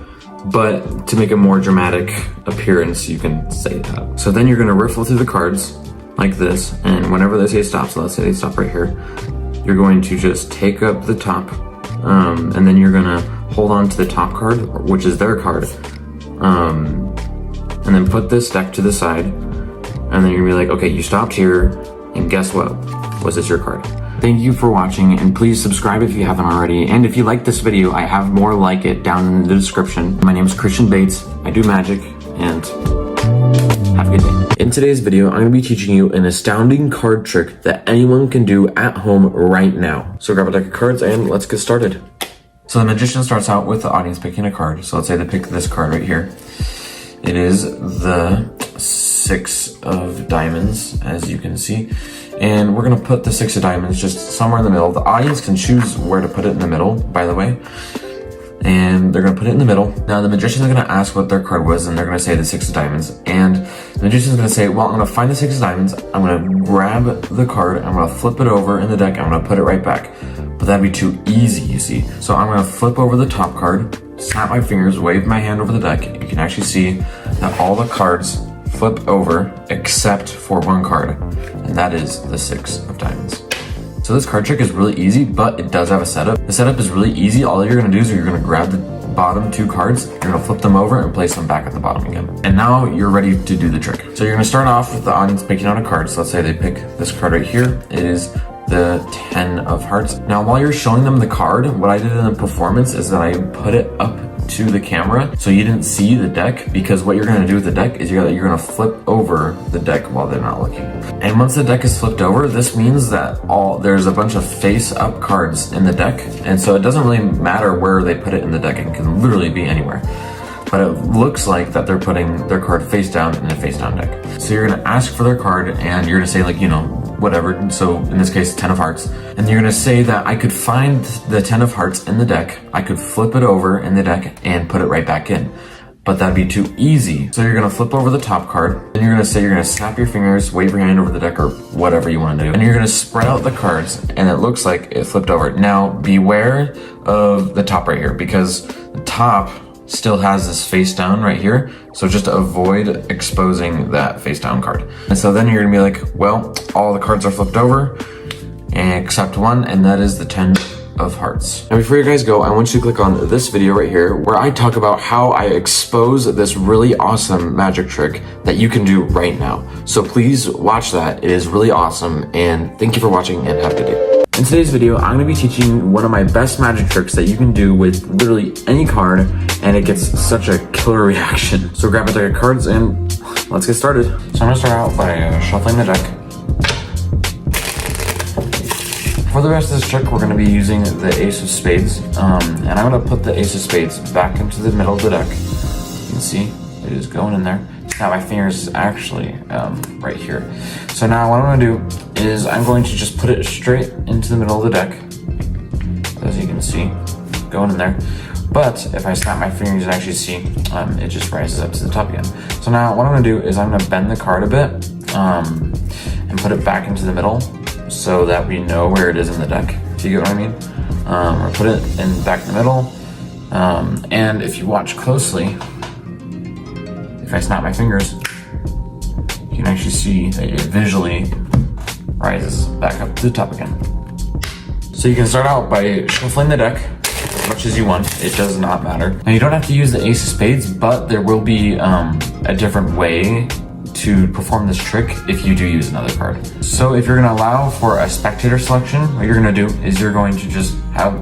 But to make a more dramatic appearance, you can say that. So then you're gonna riffle through the cards like this, and whenever they say stop, so let's say they stop right here, you're going to just take up the top, and then you're gonna hold on to the top card, which is their card, and then put this deck to the side, and then you're gonna be like, okay, you stopped here, and guess what? Was this your card? Thank you for watching, and please subscribe if you haven't already. And if you like this video, I have more like it down in the description. My name is Christian Bates. I do magic, and have a good day. In today's video, I'm going to be teaching you an astounding card trick that anyone can do at home right now. So grab a deck of cards and let's get started. So the magician starts out with the audience picking a card. So let's say they pick this card right here. It is the 6 of diamonds, as you can see. And we're gonna put the 6 of diamonds just somewhere in the middle. The audience can choose where to put it in the middle, by the way. And they're gonna put it in the middle. Now the magician's gonna ask what their card was, and they're gonna say the 6 of diamonds. And the magician's gonna say, well, I'm gonna find the 6 of diamonds, I'm gonna grab the card, I'm gonna flip it over in the deck, I'm gonna put it right back. But that'd be too easy, you see. So I'm gonna flip over the top card, snap my fingers, wave my hand over the deck. You can actually see that all the cards flip over except for one card, and that is the 6 of diamonds. So this card trick is really easy, but it does have a setup. The setup is really easy. All you're gonna do is you're gonna grab the bottom 2 cards, you're gonna flip them over and place them back at the bottom again. And now you're ready to do the trick. So you're gonna start off with the audience picking out a card. So let's say they pick this card right here. It is the 10 of hearts. Now, while you're showing them the card, what I did in the performance is that I put it up to the camera so you didn't see the deck, because what you're going to do with the deck is you're going to flip over the deck while they're not looking. And once the deck is flipped over, this means that there's a bunch of face up cards in the deck, and so it doesn't really matter where they put it in the deck. It can literally be anywhere. But it looks like that they're putting their card face down in a face down deck. So you're gonna ask for their card, and you're gonna say, like, you know, whatever. So in this case, 10 of hearts. And you're gonna say that I could find the 10 of hearts in the deck, I could flip it over in the deck and put it right back in. But that'd be too easy. So you're gonna flip over the top card, and you're gonna say you're gonna snap your fingers, wave your hand over the deck, or whatever you wanna do. And you're gonna spread out the cards, and it looks like it flipped over. Now, beware of the top right here, because the top still has this face down right here, so just avoid exposing that face down card. And so then you're gonna be like, well, all the cards are flipped over except one, and that is the 10 of hearts. Now before you guys go, I want you to click on this video right here where I talk about how I expose this really awesome magic trick that you can do right now. So please watch that. It is really awesome, and thank you for watching, and have a good day. In today's video, I'm going to be teaching one of my best magic tricks that you can do with literally any card, and it gets such a killer reaction. So grab a deck of cards and let's get started. So I'm going to start out by shuffling the deck. For the rest of this trick, we're going to be using the Ace of Spades, and I'm going to put the Ace of Spades back into the middle of the deck. You can see it is going in there. Now my fingers is actually right here. So now what I'm going to do is I'm going to just put it straight into the middle of the deck, as you can see, going in there. But if I snap my fingers, you can actually see it just rises up to the top again. So now what I'm going to do is I'm going to bend the card a bit and put it back into the middle so that we know where it is in the deck, if you get what I mean. Or put it back in the middle. And if you watch closely, if I snap my fingers, you can actually see that it visually rises back up to the top again. So you can start out by shuffling the deck as much as you want. It does not matter. Now you don't have to use the Ace of Spades, but there will be a different way to perform this trick if you do use another card. So if you're gonna allow for a spectator selection, what you're gonna do is you're going to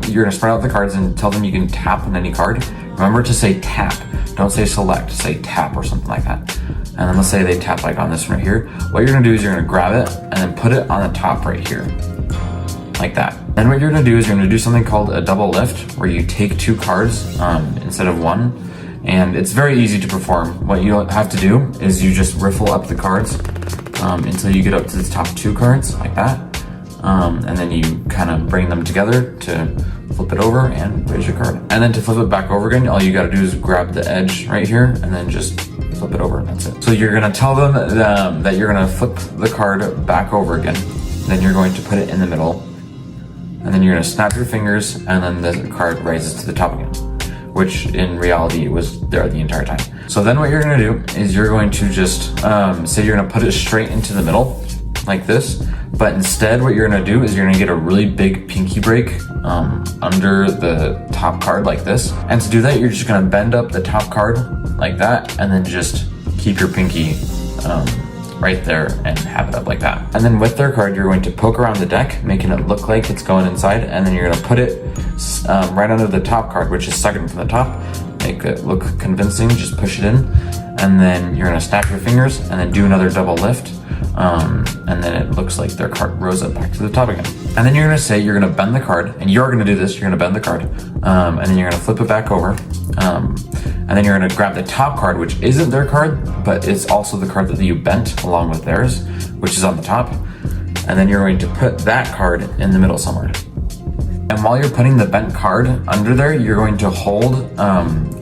you're gonna spread out the cards and tell them you can tap on any card. Remember to say tap, don't say select, say tap or something like that. And then let's say they tap like on this one right here. What you're gonna do is you're gonna grab it and then put it on the top right here, like that. Then what you're gonna do is you're gonna do something called a double lift, where you take 2 cards instead of 1, And it's very easy to perform. What you have to do is you just riffle up the cards until you get up to the top 2 cards, like that. And then you kind of bring them together to flip it over and raise your card. And then to flip it back over again, all you gotta do is grab the edge right here and then just flip it over and that's it. So you're gonna tell them that you're gonna flip the card back over again. Then you're going to put it in the middle. And then you're gonna snap your fingers and then the card rises to the top again, which in reality it was there the entire time. So then what you're gonna do is you're going to just, say you're gonna put it straight into the middle, like this, but instead what you're gonna do is you're gonna get a really big pinky break under the top card like this. And to do that, you're just gonna bend up the top card like that, and then just keep your pinky right there and have it up like that. And then with their card, you're going to poke around the deck, making it look like it's going inside, and then you're gonna put it right under the top card, which is second from the top. Make it look convincing, just push it in, and then you're gonna snap your fingers and then do another double lift. And then it looks like their card rose up back to the top again. And then you're gonna say, you're gonna bend the card, and you're gonna do this, you're gonna bend the card, and then you're gonna flip it back over, and then you're gonna grab the top card, which isn't their card, but it's also the card that you bent along with theirs, which is on the top, and then you're going to put that card in the middle somewhere. And while you're putting the bent card under there, you're going to hold,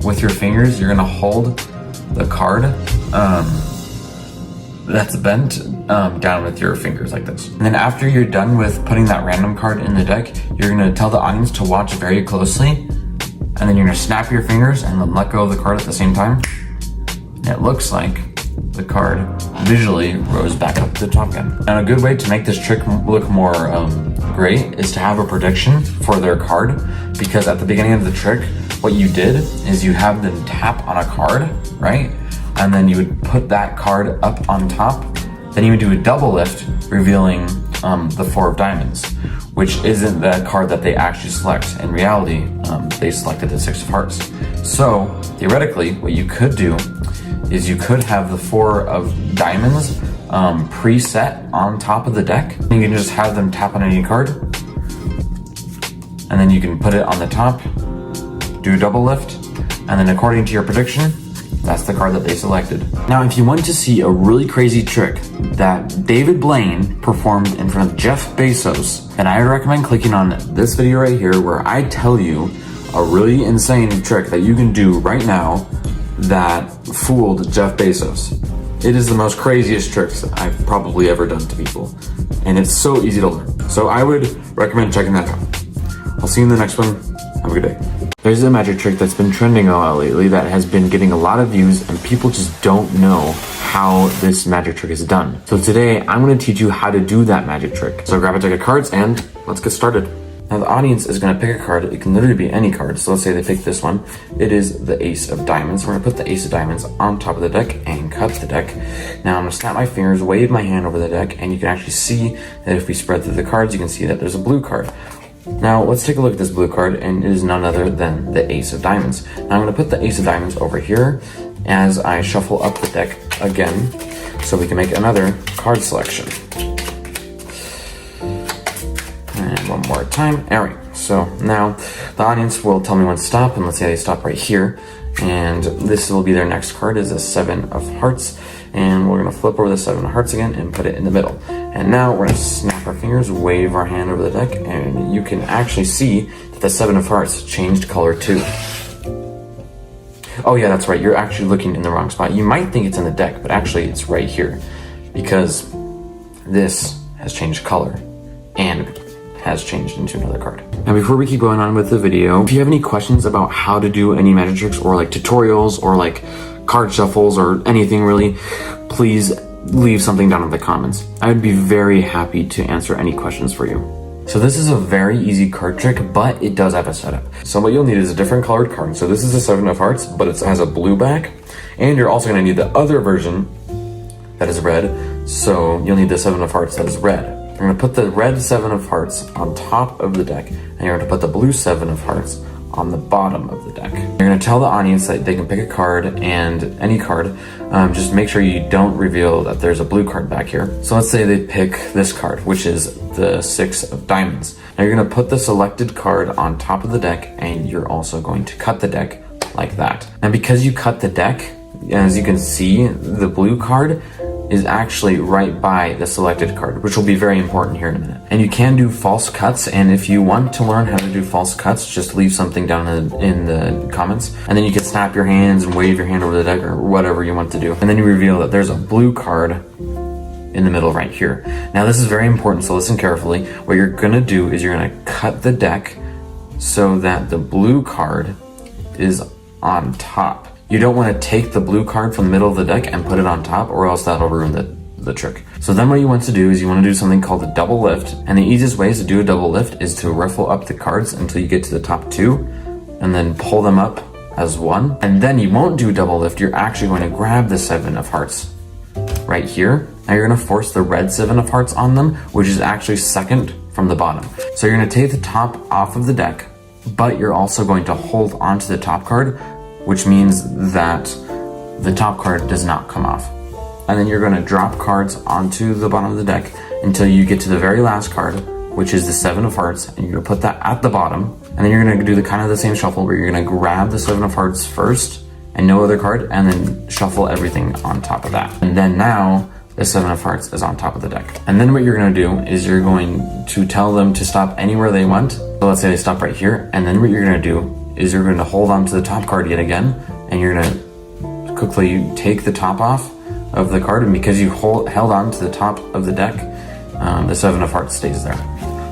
with your fingers, you're gonna hold the card, that's bent down with your fingers like this. And then after you're done with putting that random card in the deck, you're gonna tell the audience to watch very closely, and then you're gonna snap your fingers and then let go of the card at the same time. And it looks like the card visually rose back up to the top again. And a good way to make this trick look more great is to have a prediction for their card, because at the beginning of the trick, what you did is you have them tap on a card, right? And then you would put that card up on top. Then you would do a double lift, revealing the 4 of diamonds, which isn't the card that they actually select. In reality, they selected the 6 of hearts. So theoretically, what you could do is you could have the 4 of diamonds preset on top of the deck. You can just have them tap on any card, and then you can put it on the top, do a double lift, and then according to your prediction, that's the card that they selected. Now, if you want to see a really crazy trick that David Blaine performed in front of Jeff Bezos, then I would recommend clicking on this video right here, where I tell you a really insane trick that you can do right now that fooled Jeff Bezos. It is the most craziest tricks I've probably ever done to people, and it's so easy to learn. So I would recommend checking that out. I'll see you in the next one. Have a good day. There's a magic trick that's been trending a lot lately that has been getting a lot of views, and people just don't know how this magic trick is done. So today, I'm going to teach you how to do that magic trick. So grab a deck of cards and let's get started. Now the audience is going to pick a card. It can literally be any card. So let's say they pick this one. It is the Ace of Diamonds. We're going to put the Ace of Diamonds on top of the deck and cut the deck. Now I'm going to snap my fingers, wave my hand over the deck, and you can actually see that if we spread through the cards, you can see that there's a blue card. Now let's take a look at this blue card, and it is none other than the Ace of Diamonds. Now I'm going to put the Ace of Diamonds over here as I shuffle up the deck again, so we can make another card selection. And one more time. All right, so now the audience will tell me when to stop, and let's say they stop right here, and this will be their next card, is a 7 of Hearts, and we're going to flip over the 7 of Hearts again and put it in the middle. And now we're going to snap our fingers, wave our hand over the deck, and you can actually see that the 7 of Hearts changed color too. Oh yeah, that's right, you're actually looking in the wrong spot. You might think it's in the deck, but actually it's right here, because this has changed color and has changed into another card. Now before we keep going on with the video, if you have any questions about how to do any magic tricks, or like tutorials, or like card shuffles, or anything really, please leave something down in the comments. I would be very happy to answer any questions for you. So this is a very easy card trick, but it does have a setup. So what you'll need is a different colored card. So this is a 7 of Hearts, but it has a blue back, and you're also going to need the other version that is red. So you'll need the 7 of Hearts that is red. You're going to put the red 7 of Hearts on top of the deck, and you're going to put the blue 7 of Hearts on the bottom of the deck. You're going to tell the audience that they can pick a card, and any card, just make sure you don't reveal that there's a blue card back here. So let's say they pick this card, which is the 6 of Diamonds. Now you're going to put the selected card on top of the deck, and you're also going to cut the deck like that. And because you cut the deck, as you can see, the blue card is actually right by the selected card, which will be very important here in a minute. And you can do false cuts, and if you want to learn how to do false cuts, just leave something down in the comments, and then you can snap your hands and wave your hand over the deck or whatever you want to do. And then you reveal that there's a blue card in the middle right here. Now this is very important, so listen carefully. What you're gonna do is you're gonna cut the deck so that the blue card is on top. You don't want to take the blue card from the middle of the deck and put it on top, or else that'll ruin the trick. So then what you want to do is you want to do something called a double lift. And the easiest ways to do a double lift is to ruffle up the cards until you get to the top 2 and then pull them up as 1. And then you won't do double lift. You're actually going to grab the 7 of hearts right here. Now you're going to force the red 7 of hearts on them, which is actually second from the bottom. So you're going to take the top off of the deck, but you're also going to hold onto the top card, which means that the top card does not come off. And then you're going to drop cards onto the bottom of the deck until you get to the very last card, which is the 7 of hearts, and you're going to put that at the bottom. And then you're going to do the kind of the same shuffle where you're going to grab the 7 of hearts first and no other card, and then shuffle everything on top of that. And then now the 7 of hearts is on top of the deck. And then what you're going to do is you're going to tell them to stop anywhere they want. So let's say they stop right here, and then what you're going to do is you're going to hold on to the top card yet again, and you're going to quickly take the top off of the card, and because you held on to the top of the deck, the 7 of hearts stays there.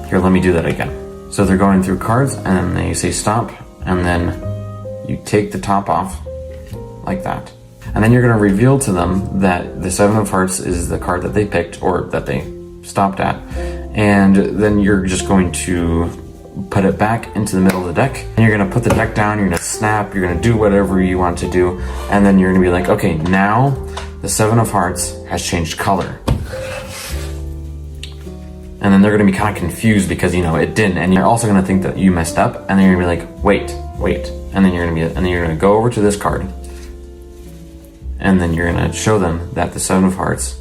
Here, let me do that again. So they're going through cards, and they say stop, and then you take the top off like that. And then you're going to reveal to them that the 7 of hearts is the card that they picked, or that they stopped at, and then you're just going to put it back into the middle of the deck, and you're going to put the deck down, you're going to snap, you're going to do whatever you want to do, and then you're going to be like, okay, now the 7 of hearts has changed color. And then they're going to be kind of confused because, you know, it didn't, and you're also going to think that you messed up, and then you're going to be like, wait, and then you're going to go over to this card, and then you're going to show them that the 7 of hearts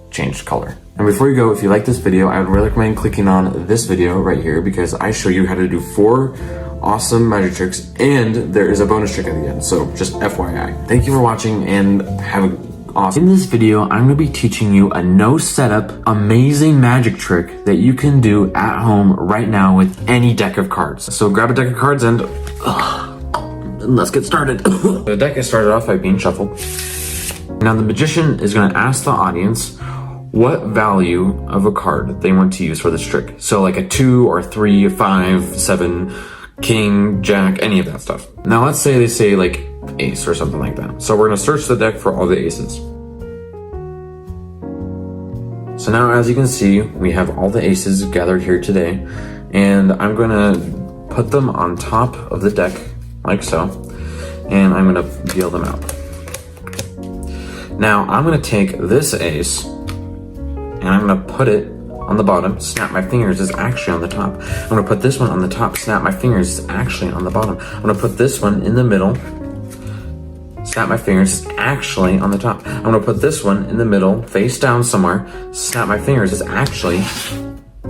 changed color. And before you go, if you like this video, I would really recommend clicking on this video right here, because I show you how to do 4 awesome magic tricks, and there is a bonus trick at the end, so just FYI. Thank you for watching, and have a awesome. In this video, I'm going to be teaching you a no setup, amazing magic trick that you can do at home right now with any deck of cards. So grab a deck of cards and let's get started. The deck is started off by being shuffled. Now the magician is going to ask the audience what value of a card they want to use for this trick. So like a 2 or 3, 5, 7, king, jack, any of that stuff. Now let's say they say like ace or something like that. So we're going to search the deck for all the aces. So now as you can see, we have all the aces gathered here today, and I'm going to put them on top of the deck like so, and I'm going to deal them out. Now I'm going to take this ace and I'm going to put it on the bottom, snap my fingers, it's actually on the top. I'm going to put this one on the top, snap my fingers, it's actually on the bottom. I'm going to put this one in the middle, snap my fingers, it's actually on the top. I'm going to put this one in the middle, face down somewhere, snap my fingers, it's actually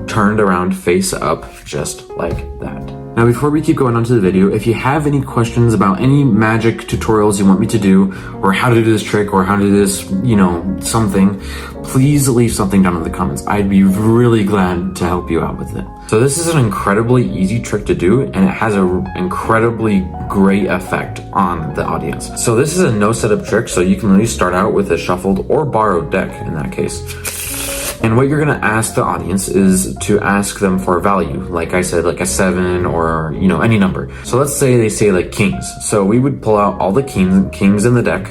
turned around face up, just like that. Now before we keep going on to the video, if you have any questions about any magic tutorials you want me to do, or how to do this trick, or how to do this, you know, something, please leave something down in the comments. I'd be really glad to help you out with it. So this is an incredibly easy trick to do, and it has an incredibly great effect on the audience. So this is a no setup trick, so you can really start out with a shuffled or borrowed deck in that case. And what you're going to ask the audience is to ask them for a value. Like I said, like a 7 or, you know, any number. So let's say they say like kings. So we would pull out all the kings in the deck.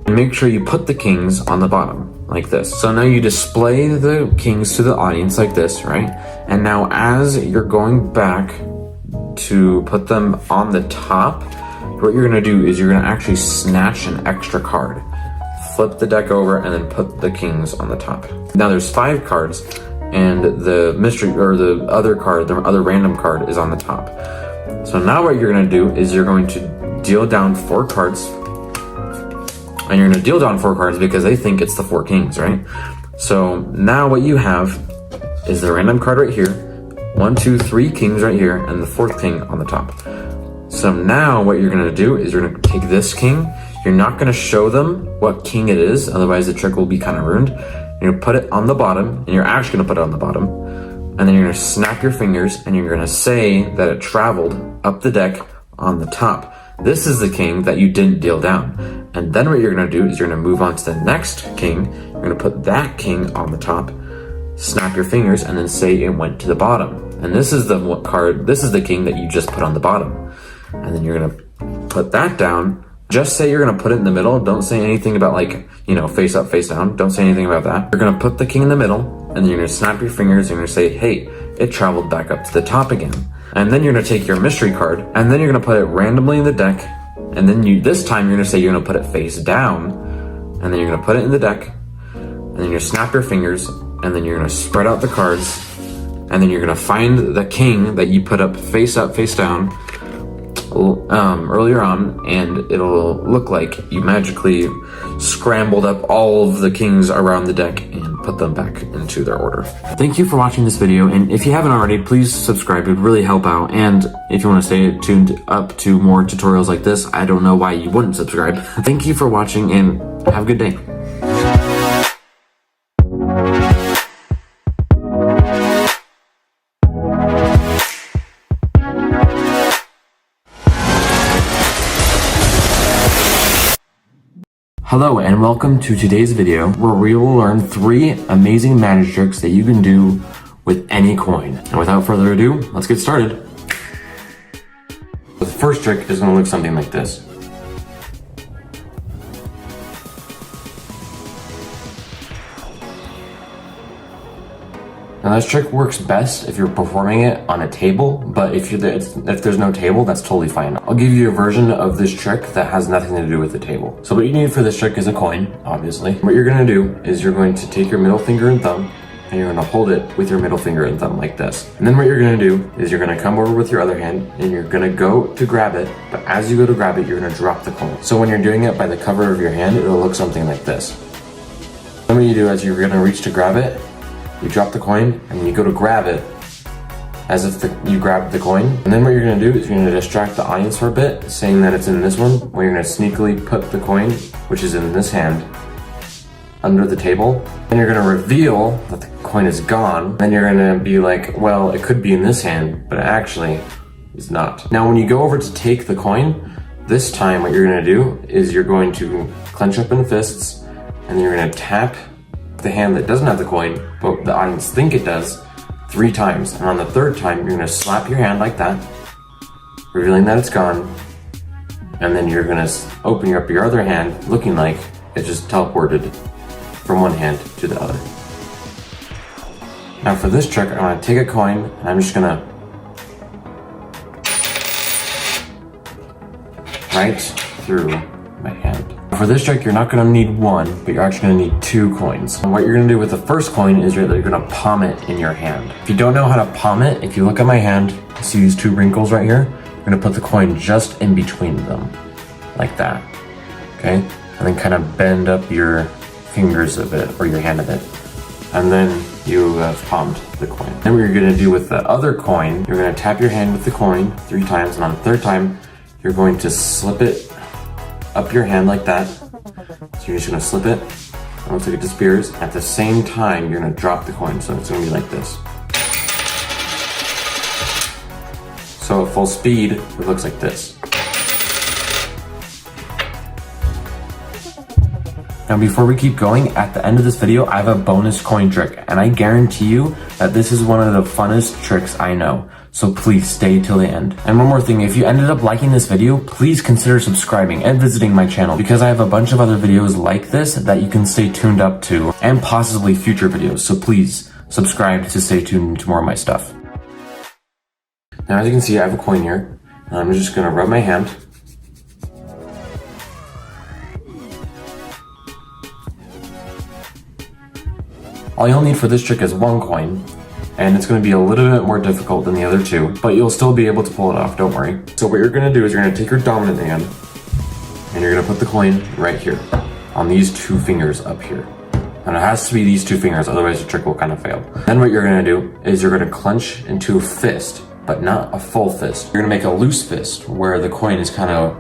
And make sure you put the kings on the bottom like this. So now you display the kings to the audience like this, right? And now as you're going back to put them on the top, what you're going to do is you're going to actually snatch an extra card. Flip the deck over and then put the kings on the top. Now there's 5 cards, and the mystery or the other card, the other random card, is on the top. So now what you're going to do is you're going to deal down 4 cards, and you're going to deal down 4 cards because they think it's the 4 kings, right? So now what you have is the random card right here, 1, 2, 3 kings right here, and the 4th king on the top. So now what you're gonna do is you're gonna take this king. You're not gonna show them what king it is, otherwise the trick will be kind of ruined. You're gonna put it on the bottom, and you're actually gonna put it on the bottom. And then you're gonna snap your fingers, and you're gonna say that it traveled up the deck on the top. This is the king that you didn't deal down. And then what you're gonna do is you're gonna move on to the next king. You're gonna put that king on the top, snap your fingers, and then say it went to the bottom. And this is the card, this is the king that you just put on the bottom. And then you're gonna put that down. Just say you're gonna put it in the middle. Don't say anything about like, you know, face up, face down. Don't say anything about that. You're gonna put the king in the middle, and then you're gonna snap your fingers, and you're gonna say, hey, it traveled back up to the top again. And then you're gonna take your mystery card, and then you're gonna put it randomly in the deck. And then this time you're gonna say you're gonna put it face down, and then you're gonna put it in the deck, and then you're gonna snap your fingers, and then you're gonna spread out the cards, and then you're gonna find the king that you put up, face down, earlier on, and it'll look like you magically scrambled up all of the kings around the deck and put them back into their order. Thank you for watching this video, and if you haven't already, please subscribe. It would really help out. And if you want to stay tuned up to more tutorials like this, I don't know why you wouldn't subscribe. Thank you for watching, and have a good day. Hello and welcome to today's video where we will learn 3 amazing magic tricks that you can do with any coin. And without further ado, let's get started. The first trick is going to look something like this. Now this trick works best if you're performing it on a table, but if there's no table, that's totally fine. I'll give you a version of this trick that has nothing to do with the table. So what you need for this trick is a coin, obviously. What you're gonna do is you're going to take your middle finger and thumb, and you're gonna hold it with your middle finger and thumb like this. And then what you're gonna do is you're gonna come over with your other hand, and you're gonna go to grab it, but as you go to grab it, you're gonna drop the coin. So when you're doing it by the cover of your hand, it'll look something like this. Then what you do is you're gonna reach to grab it, you drop the coin, and you go to grab it as if you grabbed the coin. And then what you're gonna do is you're gonna distract the audience for a bit, saying that it's in this one, where you're gonna sneakily put the coin, which is in this hand, under the table. Then you're gonna reveal that the coin is gone. Then you're gonna be like, well, it could be in this hand, but it actually is not. Now, when you go over to take the coin, this time what you're gonna do is you're going to clench up in fists, and then you're gonna tap the hand that doesn't have the coin, but the audience think it does, 3 times. And on the 3rd time, you're gonna slap your hand like that, revealing that it's gone. And then you're gonna open up your other hand, looking like it just teleported from one hand to the other. Now for this trick, I'm gonna take a coin, and I'm just gonna right through my hand. For this trick, you're not gonna need 1, but you're actually gonna need 2 coins. And what you're gonna do with the first coin is you're gonna palm it in your hand. If you don't know how to palm it, if you look at my hand, you see these 2 wrinkles right here? You're gonna put the coin just in between them, like that, okay? And then kind of bend up your fingers a bit, or your hand a bit. And then you have palmed the coin. Then what you're gonna do with the other coin, you're gonna tap your hand with the coin 3 times, and on the 3rd time, you're going to slip it up your hand like that. So you're just gonna slip it. It looks like it disappears. At the same time, you're gonna drop the coin. So it's gonna be like this. So at full speed, it looks like this. Now before we keep going, at the end of this video, I have a bonus coin trick, and I guarantee you that this is one of the funnest tricks I know. So please stay till the end. And one more thing, if you ended up liking this video, please consider subscribing and visiting my channel, because I have a bunch of other videos like this that you can stay tuned up to, and possibly future videos. So please subscribe to stay tuned to more of my stuff. Now as you can see, I have a coin here, and I'm just gonna rub my hand. All you'll need for this trick is 1 coin, and it's going to be a little bit more difficult than the other 2, but you'll still be able to pull it off, don't worry. So what you're going to do is you're going to take your dominant hand, and you're going to put the coin right here, on these 2 fingers up here. And it has to be these two fingers, otherwise the trick will kind of fail. Then what you're gonna do is you're gonna clench into a fist, but not a full fist. You're gonna make a loose fist where the coin is kind of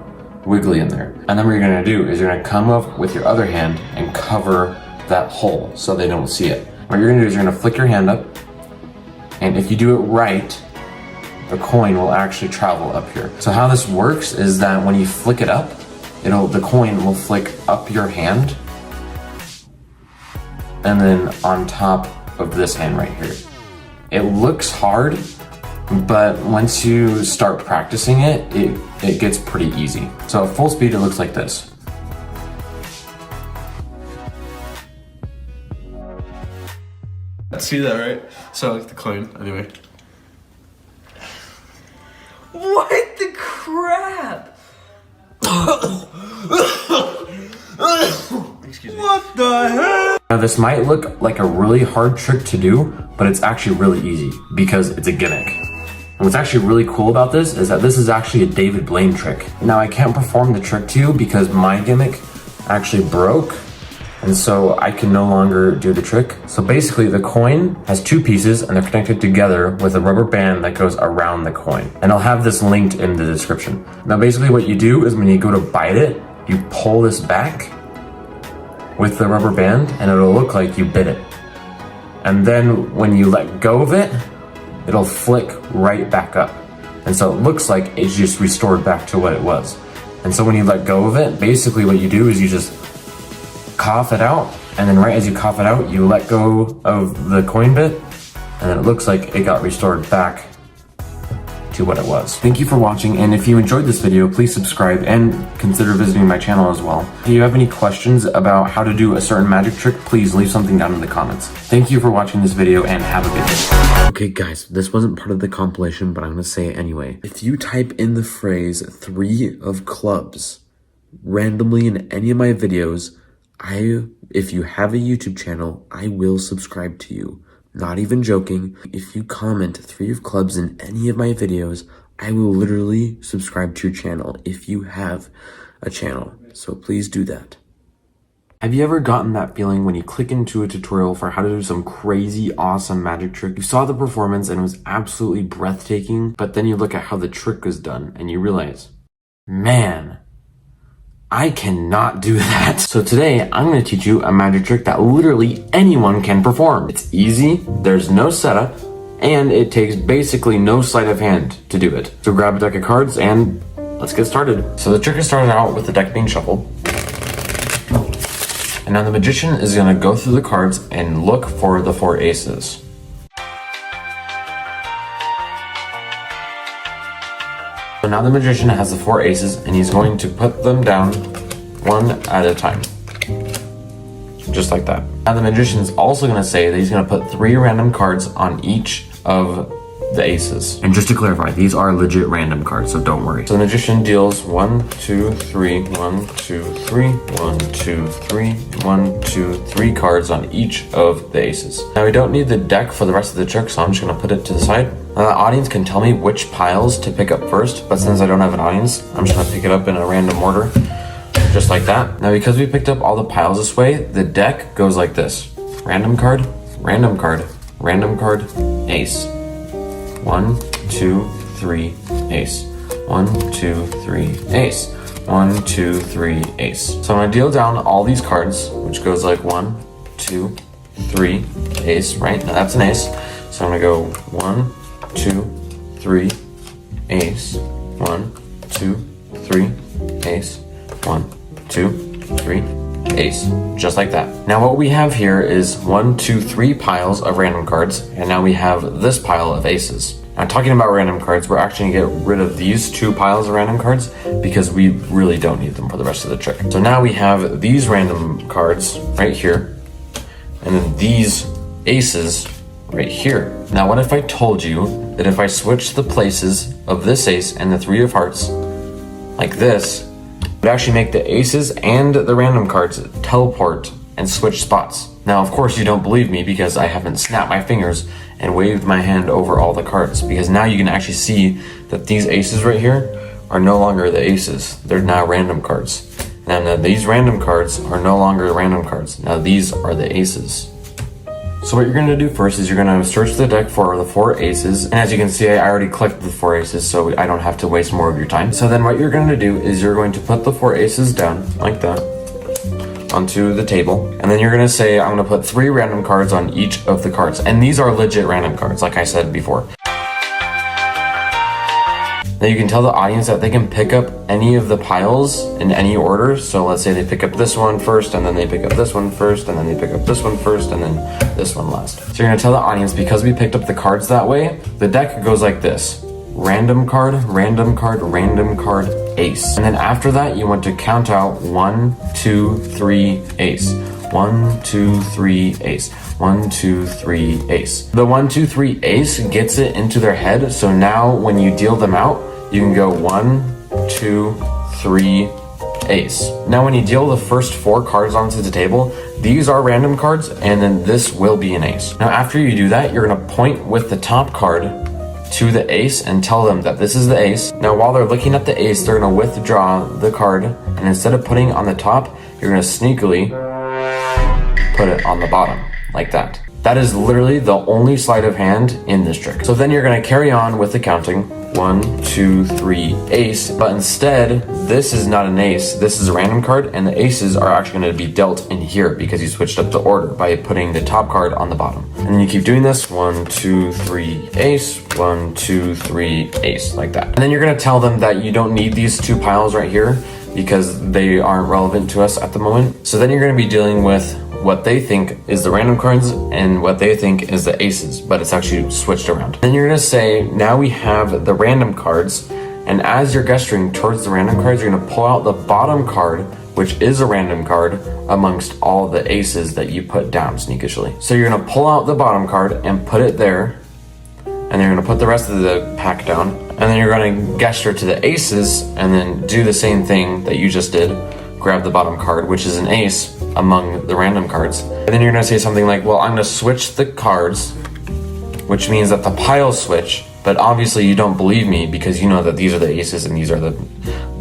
wiggly in there. And then what you're gonna do is you're gonna come up with your other hand and cover that hole so they don't see it. What you're gonna do is you're gonna flick your hand up, and if you do it right, the coin will actually travel up here. So how this works is that when you flick it up, the coin will flick up your hand and then on top of this hand right here. It looks hard, but once you start practicing it, it gets pretty easy. So at full speed, it looks like this. See that, right? So like the coin, anyway. What the crap? Excuse me. What the hell? Now this might look like a really hard trick to do, but it's actually really easy because it's a gimmick. And what's actually really cool about this is that this is actually a David Blaine trick. Now I can't perform the trick to you because my gimmick actually broke, and so I can no longer do the trick. So basically the coin has two pieces and they're connected together with a rubber band that goes around the coin. And I'll have this linked in the description. Now basically what you do is when you go to bite it, you pull this back with the rubber band and it'll look like you bit it. And then when you let go of it, it'll flick right back up. And so it looks like it's just restored back to what it was. And so when you let go of it, basically what you do is you just cough it out, and then right as you cough it out, you let go of the coin bit, and then it looks like it got restored back to what it was. Thank you for watching, and if you enjoyed this video, please subscribe and consider visiting my channel as well. If you have any questions about how to do a certain magic trick, please leave something down in the comments. Thank you for watching this video, and have a good day. Okay guys, this wasn't part of the compilation, but I'm gonna say it anyway. If you type in the phrase 3 of clubs randomly in any of my videos, if you have a YouTube channel, I will subscribe to you. Not even joking. If you comment 3 of clubs in any of my videos, I will literally subscribe to your channel if you have a channel. So please do that. Have you ever gotten that feeling when you click into a tutorial for how to do some crazy awesome magic trick? You saw the performance and it was absolutely breathtaking, but then you look at how the trick was done and you realize, man, I cannot do that. So today, I'm gonna teach you a magic trick that literally anyone can perform. It's easy, there's no setup, and it takes basically no sleight of hand to do it. So grab a deck of cards and let's get started. So the trick is started out with the deck being shuffled. And now the magician is gonna go through the cards and look for the 4 aces. So now the magician has the 4 aces and he's going to put them down one at a time. Just like that. Now the magician is also going to say that he's going to put 3 random cards on each of the aces. And just to clarify, these are legit random cards, so don't worry. So the magician deals 1, 2, 3, 1, 2, 3, 1, 2, 3, 1, 2, 3 cards on each of the aces. Now we don't need the deck for the rest of the trick, so I'm just going to put it to the side. Now the audience can tell me which piles to pick up first, but since I don't have an audience, I'm just going to pick it up in a random order, just like that. Now because we picked up all the piles this way, the deck goes like this. Random card, random card, random card, ace. 1, 2, 3, ace. 1, 2, 3, ace. 1, 2, 3, ace. So I'm gonna deal down all these cards, which goes like 1, 2, 3, ace, right? Now that's an ace. So I'm gonna go 1, 2, 3, ace. 1, 2, 3, ace. 1, 2, 3, ace. Just like that. Now what we have here is 1, 2, 3 piles of random cards, and now we have this pile of aces. Now talking about random cards, we're actually gonna get rid of these 2 piles of random cards because we really don't need them for the rest of the trick. So now we have these random cards right here, and then these aces right here. Now what if I told you that if I switch the places of this ace and the 3 of hearts like this, it would actually make the aces and the random cards teleport and switch spots. Now, of course, you don't believe me because I haven't snapped my fingers and waved my hand over all the cards, because now you can actually see that these aces right here are no longer the aces. They're now random cards. And then these random cards are no longer random cards. Now these are the aces. So what you're going to do first is you're going to search the deck for the 4 aces. And as you can see, I already collected the 4 aces, so I don't have to waste more of your time. So then what you're going to do is you're going to put the 4 aces down, like that, onto the table. And then you're going to say, I'm going to put 3 random cards on each of the cards. And these are legit random cards, like I said before. Now you can tell the audience that they can pick up any of the piles in any order. So let's say they pick up this one first, and then they pick up this one first, and then they pick up this one first, and then this one last. So you're gonna tell the audience, because we picked up the cards that way, the deck goes like this. Random card, random card, random card, ace. And then after that, you want to count out 1, 2, 3, ace. 1, 2, 3, ace. 1, 2, 3, ace. The 1, 2, 3, ace gets it into their head. So now when you deal them out, you can go 1, 2, 3, ace. Now when you deal the first 4 cards onto the table, these are random cards, and then this will be an ace. Now after you do that, you're gonna point with the top card to the ace and tell them that this is the ace. Now while they're looking at the ace, they're gonna withdraw the card, and instead of putting it on the top, you're gonna sneakily put it on the bottom, like that. That is literally the only sleight of hand in this trick. So then you're gonna carry on with the counting. 1, 2, 3, ace. But instead, this is not an ace. This is a random card, and the aces are actually going to be dealt in here because you switched up the order by putting the top card on the bottom. And then you keep doing this. 1, 2, 3, ace. 1, 2, 3, ace, like that. And then you're going to tell them that you don't need these 2 piles right here because they aren't relevant to us at the moment. So then you're going to be dealing with what they think is the random cards and what they think is the aces, but it's actually switched around. Then you're gonna say, now we have the random cards, and as you're gesturing towards the random cards, you're gonna pull out the bottom card, which is a random card, amongst all the aces that you put down sneakishly. So you're gonna pull out the bottom card and put it there, and then you're gonna put the rest of the pack down, and then you're gonna gesture to the aces, and then do the same thing that you just did. Grab the bottom card, which is an ace among the random cards. And then you're gonna say something like, well, I'm gonna switch the cards, which means that the piles switch, but obviously you don't believe me because you know that these are the aces and these are the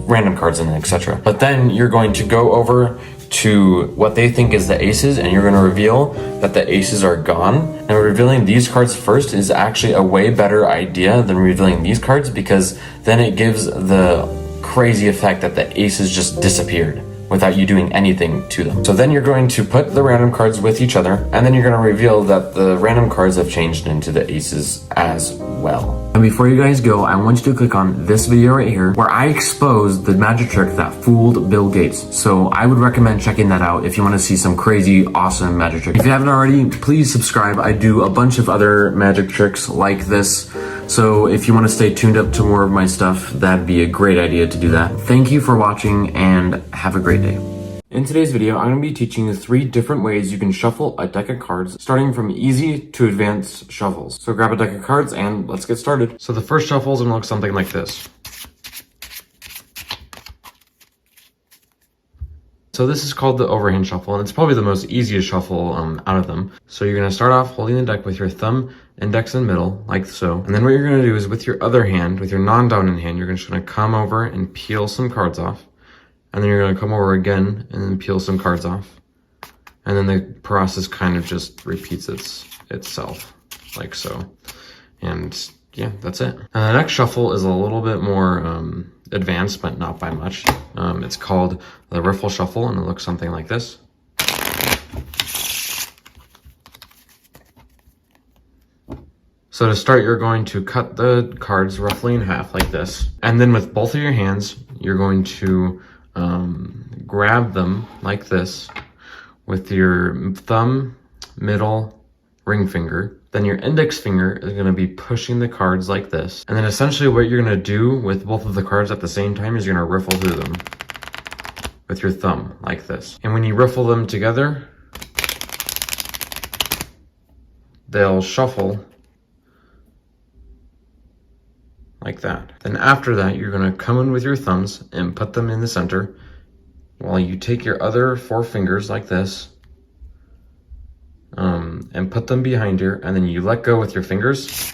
random cards and etc. But then you're going to go over to what they think is the aces, and you're gonna reveal that the aces are gone. And revealing these cards first is actually a way better idea than revealing these cards, because then it gives the crazy effect that the aces just disappeared without you doing anything to them. So then you're going to put the random cards with each other, and then you're going to reveal that the random cards have changed into the aces as well. And before you guys go, I want you to click on this video right here where I exposed the magic trick that fooled Bill Gates. So I would recommend checking that out if you want to see some crazy, awesome magic tricks. If you haven't already, please subscribe. I do a bunch of other magic tricks like this. So if you want to stay tuned up to more of my stuff, that'd be a great idea to do that. Thank you for watching and have a great day. In today's video, I'm going to be teaching you 3 different ways you can shuffle a deck of cards, starting from easy to advanced shuffles. So grab a deck of cards and let's get started. So the first shuffle is going to look something like this. So this is called the overhand shuffle, and it's probably the most easiest shuffle out of them. So you're going to start off holding the deck with your thumb, index, and middle, like so. And then what you're going to do is with your other hand, with your non-dominant hand, you're just going to come over and peel some cards off. And then you're going to come over again and then peel some cards off. And then the process kind of just repeats itself, like so. And yeah, that's it. And the next shuffle is a little bit more advanced, but not by much. It's called the riffle shuffle, and it looks something like this. So to start, you're going to cut the cards roughly in half like this. And then with both of your hands, you're going to grab them like this with your thumb, middle, ring finger. Then your index finger is going to be pushing the cards like this. And then essentially what you're going to do with both of the cards at the same time is you're going to riffle through them with your thumb like this. And when you riffle them together, they'll shuffle like that. Then after that, you're going to come in with your thumbs and put them in the center while you take your other 4 fingers like this and put them behind here, and then you let go with your fingers.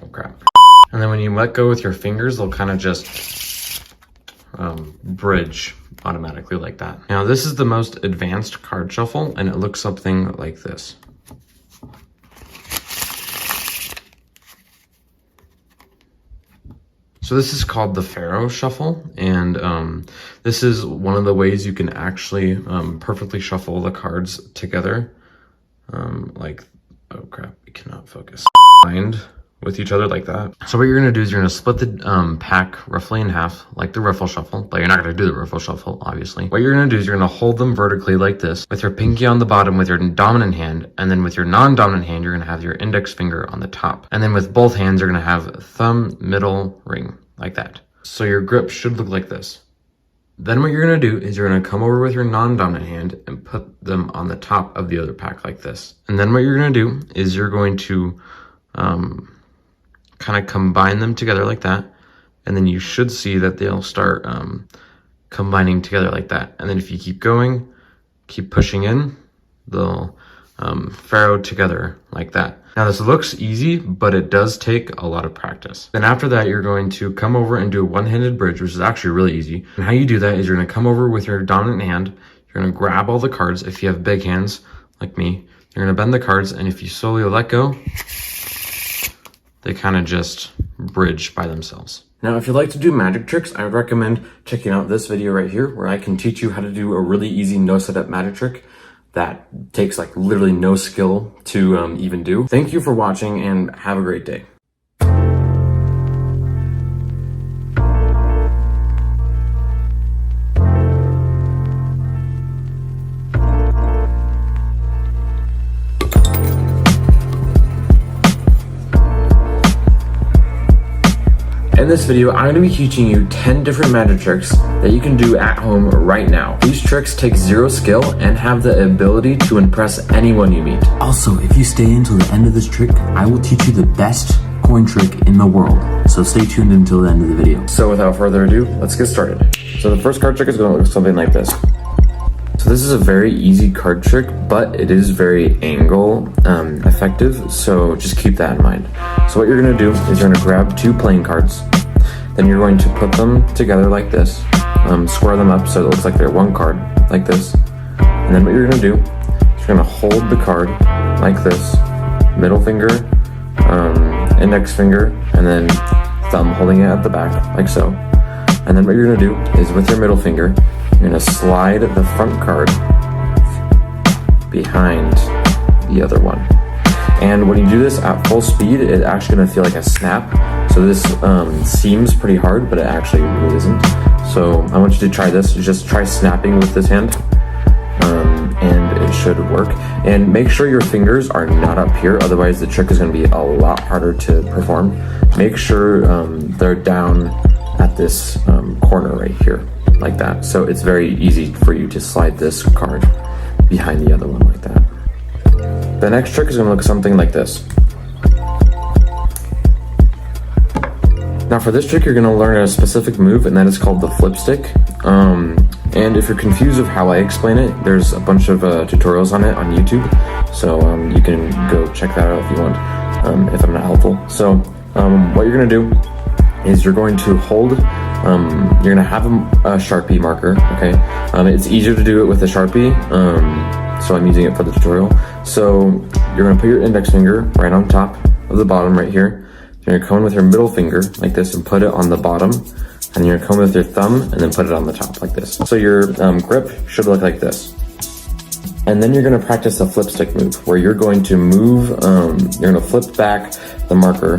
Oh crap. And then when you let go with your fingers, they'll kind of just bridge automatically like that. Now this is the most advanced card shuffle, and it looks something like this. So this is called the Pharaoh Shuffle, and this is one of the ways you can actually perfectly shuffle the cards together. Like, oh crap, we cannot focus. Aligned with each other like that. So what you're gonna do is you're gonna split the pack roughly in half, like the riffle shuffle, but you're not gonna do the riffle shuffle, obviously. What you're gonna do is you're gonna hold them vertically like this, with your pinky on the bottom with your dominant hand, and then with your non-dominant hand, you're gonna have your index finger on the top. And then with both hands, you're gonna have thumb, middle, ring, like that. So your grip should look like this. Then what you're gonna do is you're gonna come over with your non-dominant hand and put them on the top of the other pack like this. And then what you're gonna do is you're going to kind of combine them together like that. And then you should see that they'll start combining together like that. And then if you keep going, keep pushing in, they'll Pharaoh together like that. Now this looks easy, but it does take a lot of practice. Then after that, you're going to come over and do a one-handed bridge, which is actually really easy. And how you do that is you're gonna come over with your dominant hand, you're gonna grab all the cards. If you have big hands, like me, you're gonna bend the cards, and if you slowly let go, they kind of just bridge by themselves. Now, if you'd like to do magic tricks, I would recommend checking out this video right here, where I can teach you how to do a really easy no setup magic trick that takes like literally no skill to even do. Thank you for watching, and have a great day. In this video, I'm going to be teaching you 10 different magic tricks that you can do at home right now. These tricks take zero skill and have the ability to impress anyone you meet. Also, if you stay until the end of this trick, I will teach you the best coin trick in the world. So stay tuned until the end of the video. So without further ado, let's get started. So the first card trick is going to look something like this. So this is a very easy card trick, but it is very angle effective, so just keep that in mind. So what you're going to do is you're going to grab 2 playing cards, then you're going to put them together like this, square them up so it looks like they're one card, like this. And then what you're going to do is you're going to hold the card like this, middle finger, index finger, and then thumb holding it at the back, like so. And then what you're going to do is with your middle finger, you're going to slide the front card behind the other one. And when you do this at full speed, it's actually going to feel like a snap. So this seems pretty hard, but it actually really isn't. So I want you to try this. Just try snapping with this hand, and it should work. And make sure your fingers are not up here, otherwise the trick is going to be a lot harder to perform. Make sure they're down at this corner right here, like that. So it's very easy for you to slide this card behind the other one like that. The next trick is going to look something like this. Now for this trick, you're going to learn a specific move, and that is called the flip stick. And if you're confused of how I explain it, there's a bunch of tutorials on it on YouTube. So you can go check that out if you want, if I'm not helpful. So what you're going to do is you're going to hold, you're going to have a Sharpie marker, okay? It's easier to do it with a Sharpie, so I'm using it for the tutorial. So you're going to put your index finger right on top of the bottom right here. You're going to come in with your middle finger like this and put it on the bottom. And you're going to come with your thumb and then put it on the top like this. So your grip should look like this. And then you're going to practice a flip stick move where you're going to move, you're going to flip back the marker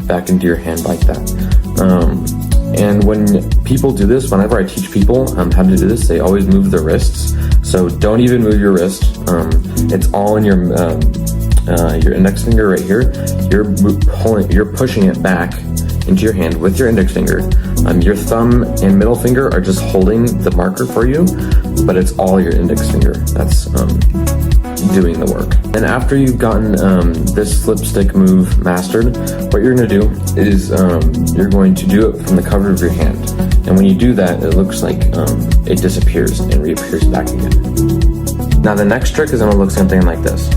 back into your hand like that. And when people do this, whenever I teach people how to do this, they always move their wrists. So don't even move your wrist. It's all in your index finger right here. You're pushing it back into your hand with your index finger. Your thumb and middle finger are just holding the marker for you, but it's all your index finger that's doing the work. And after you've gotten this flip stick move mastered, what you're going to do is you're going to do it from the cover of your hand. And when you do that, it looks like it disappears and reappears back again. Now the next trick is going to look something like this.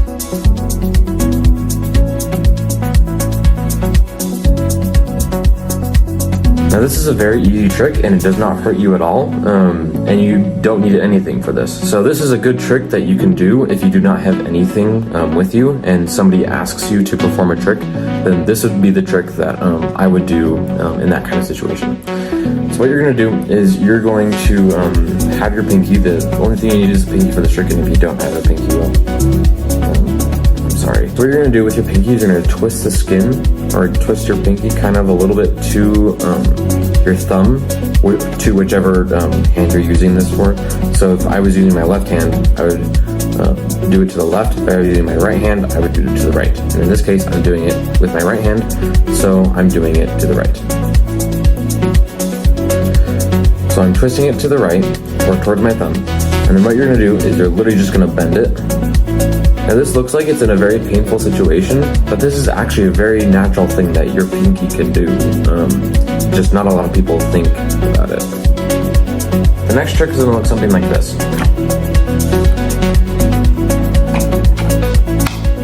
Now this is a very easy trick and it does not hurt you at all, and you don't need anything for this. So this is a good trick that you can do if you do not have anything with you and somebody asks you to perform a trick, then this would be the trick that I would do in that kind of situation. So what you're going to do is you're going to have your pinky. The only thing you need is a pinky for the trick, and if you don't have a pinky, I'm sorry. So what you're going to do with your pinky is you're going to twist the skin, or twist your pinky kind of a little bit to your thumb, to whichever hand you're using this for. So if I was using my left hand, I would do it to the left. If I was using my right hand, I would do it to the right. And in this case, I'm doing it with my right hand, so I'm doing it to the right. So I'm twisting it to the right, or towards my thumb. And then what you're gonna do is you're literally just gonna bend it. Now this looks like it's in a very painful situation, but this is actually a very natural thing that your pinky can do. Just not a lot of people think about it. The next trick is gonna look something like this.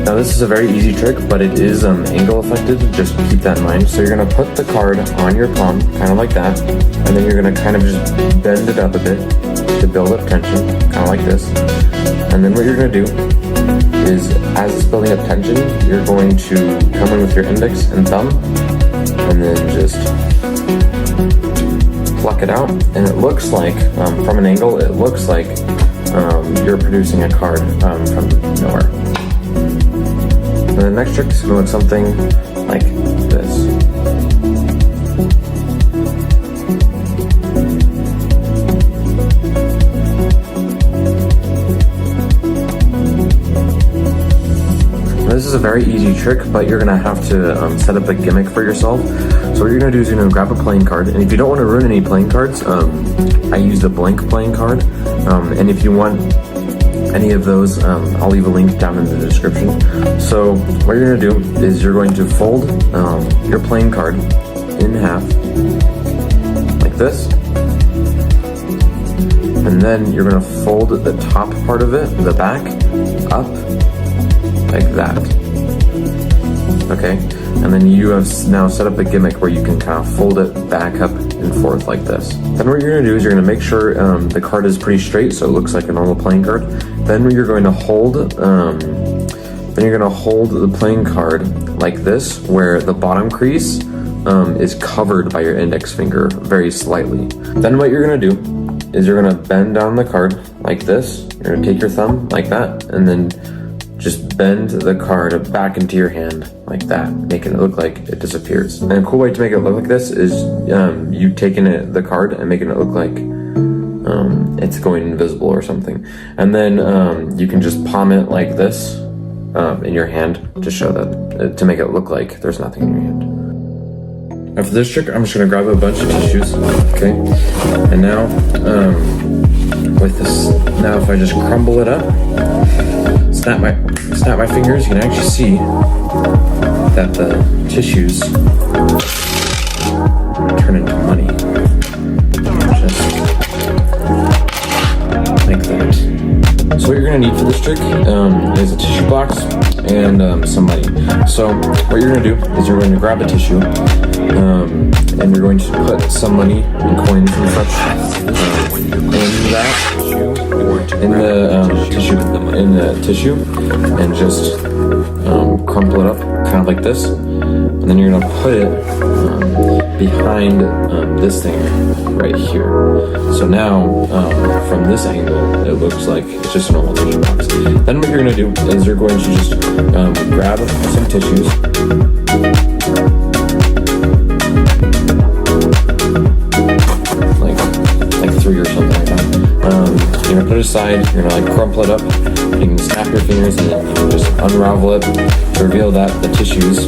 Now this is a very easy trick, but it is angle affected, just keep that in mind. So you're gonna put the card on your palm, kind of like that, and then you're gonna kind of just bend it up a bit to build up tension, kind of like this. And then what you're gonna do is, as it's building up tension, you're going to come in with your index and thumb, and then just pluck it out. And it looks like, from an angle, it looks like you're producing a card from nowhere. And the next trick is going to look something like this. This is a very easy trick, but you're going to have to set up a gimmick for yourself. So what you're going to do is you're going to grab a playing card, and if you don't want to ruin any playing cards, I used a blank playing card, and if you want any of those, I'll leave a link down in the description. So what you're going to do is you're going to fold your playing card in half, like this. And then you're going to fold the top part of it, the back, up, like that. Okay, and then you have now set up a gimmick where you can kind of fold it back up and forth like this. Then what you're going to do is you're going to make sure the card is pretty straight, so it looks like a normal playing card. Then you're going to hold the playing card like this, where the bottom crease is covered by your index finger very slightly. Then what you're going to do is you're going to bend down the card like this. You're going to take your thumb like that, and then just bend the card back into your hand like that, making it look like it disappears. And a cool way to make it look like this is you taking the card and making it look like it's going invisible or something. And then you can just palm it like this in your hand to show that, to make it look like there's nothing in your hand. After this trick, I'm just gonna grab a bunch of tissues, okay? And now, with this, now if I just crumble it up, snap my fingers, you can actually see that the tissues turn into money. Just like that. So what you're gonna need for this trick is a tissue box and some money. So what you're gonna do is you're going to grab a tissue and you're going to put some money and coins and such in the tissue, and just crumple it up kind of like this, and then you're gonna put it behind this thing right here. So now from this angle it looks like it's just a normal tissue box. Then what you're gonna do is you're going to just grab some tissues, like 3 or something like that. You're gonna put it aside, you're gonna like crumple it up, you can snap your fingers and then you can just unravel it to reveal that the tissues